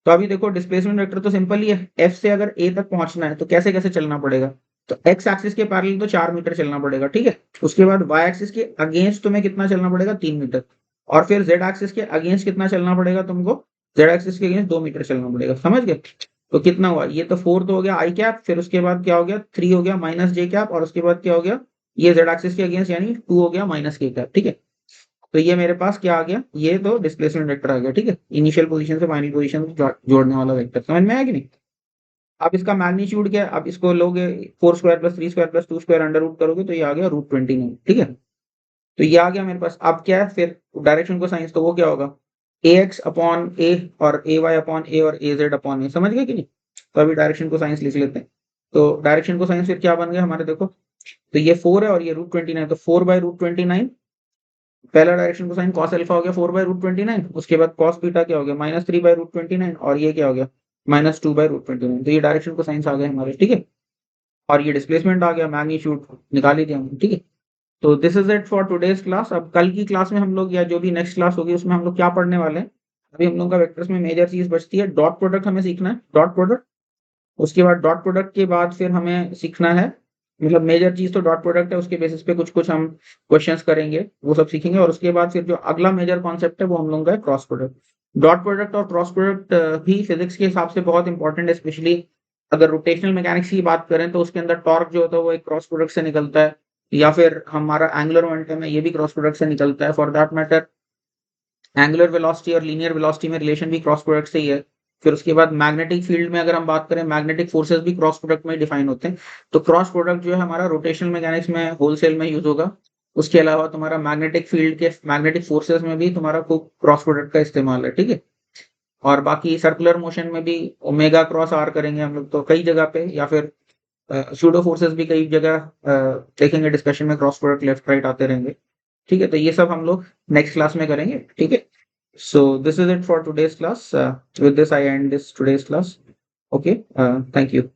तो अभी देखो डिस्प्लेसमेंट वेक्टर तो सिंपल ही है, एफ से अगर ए तक पहुंचना है तो कैसे कैसे चलना पड़ेगा। तो एक्स एक्सिस के पैरेलल तो 4 मीटर चलना पड़ेगा, ठीक है। उसके बाद वाई एक्सिस के अगेंस्ट तुम्हें कितना चलना पड़ेगा, 3 मीटर। और फिर जेड एक्सिस के अगेंस्ट कितना चलना पड़ेगा तुमको, जेड एक्सिस के अगेंस्ट 2 मीटर चलना पड़ेगा, समझ गए। तो कितना हुआ, ये तो 4 तो हो गया आई कैप, फिर उसके बाद क्या हो गया 3 हो गया माइनस जे कैप, और उसके बाद क्या हो गया, ये जेड एक्सिस के अगेंस्ट यानी 2 हो गया माइनस के कैप, ठीक है। तो ये मेरे पास क्या आ गया, ये तो डिस्प्लेसमेंट वेक्टर आ गया, ठीक है। इनिशियल पोजीशन से फाइनल पोजीशन जोड़ने वाला वेक्टर, समझ में आया कि नहीं। अब इसका मैग्नीट्यूड क्या है, अब इसको लोगे 4 square plus 3 square plus 2 square under root करोगे तो ये आ गया √29, ठीक है। तो ये आ गया मेरे पास। अब क्या है फिर डायरेक्शन को साइंस, तो वो क्या होगा, ए एक्स अपॉन ए और ए वाई अपॉन ए और ए जेड अपॉन ए, समझ गए कि नहीं। तो अभी डायरेक्शन को साइंस लिख लेते हैं। तो डायरेक्शन को साइंस फिर क्या बन गया हमारे, देखो, तो ये 4 है और ये √29, तो 4/√29। पहला डायरेक्शन को साइन कॉस अल्फा हो गया 4/√29, उसके बाद कॉस बीटा क्या हो गया -3/√29, और ये क्या हो गया -2/√29। तो ये डायरेक्शन को साइंस आ गए हमारे, ठीक है। और ये डिस्प्लेसमेंट आ गया, मैग्नीट्यूड निकाल ही दिया हमने, ठीक है। तो this is it for today's class. अब कल की क्लास में हम लोग, या जो भी नेक्स्ट क्लास होगी उसमें हम लोग क्या पढ़ने वाले हैं, अभी हम लोग का वेक्टर्स में मेजर चीज बचती है डॉट प्रोडक्ट, हमें सीखना है डॉट प्रोडक्ट। उसके बाद डॉट प्रोडक्ट के बाद फिर हमें सीखना है, मतलब मेजर चीज तो डॉट प्रोडक्ट है, उसके बेसिस पे कुछ कुछ हम क्वेश्चंस करेंगे, वो सब सीखेंगे। और उसके बाद फिर जो अगला मेजर कॉन्सेप्ट है वो हम लोगों का है क्रॉस प्रोडक्ट। डॉट प्रोडक्ट और क्रॉस प्रोडक्ट भी फिजिक्स के हिसाब से बहुत इंपॉर्टेंट है, स्पेशली अगर रोटेशनल मैकेनिक्स की बात करें तो उसके अंदर टॉर्क जो होता है वो एक क्रॉस प्रोडक्ट से निकलता है, या फिर हमारा एंगुलर मोमेंटम है ये भी क्रॉस प्रोडक्ट से निकलता है। For that matter angular velocity और लीनियर वेलोसिटी में रिलेशन भी क्रॉस प्रोडक्ट से ही है। फिर उसके बाद मैग्नेटिक फील्ड में अगर हम बात करें, मैग्नेटिक फोर्सेस भी क्रॉस प्रोडक्ट में डिफाइन होते हैं। तो क्रॉस प्रोडक्ट जो है हमारा रोटेशनल मैकेनिक्स में होलसेल में यूज होगा। उसके अलावा तुम्हारा मैग्नेटिक फील्ड के मैग्नेटिक फोर्सेस में भी तुम्हारा खूब क्रॉस प्रोडक्ट का इस्तेमाल है, ठीक है। और बाकी सर्कुलर मोशन में भी ओमेगा क्रॉस आर करेंगे हम लोग तो कई जगह पे, या फिर सूडो फोर्सेस भी कई जगह देखेंगे डिस्कशन में, क्रॉस प्रोडक्ट लेफ्ट राइट आते रहेंगे, ठीक है। तो ये सब हम लोग नेक्स्ट क्लास में करेंगे, ठीक है। So this is it for today's class. With this, I end this today's class. Okay. Thank you.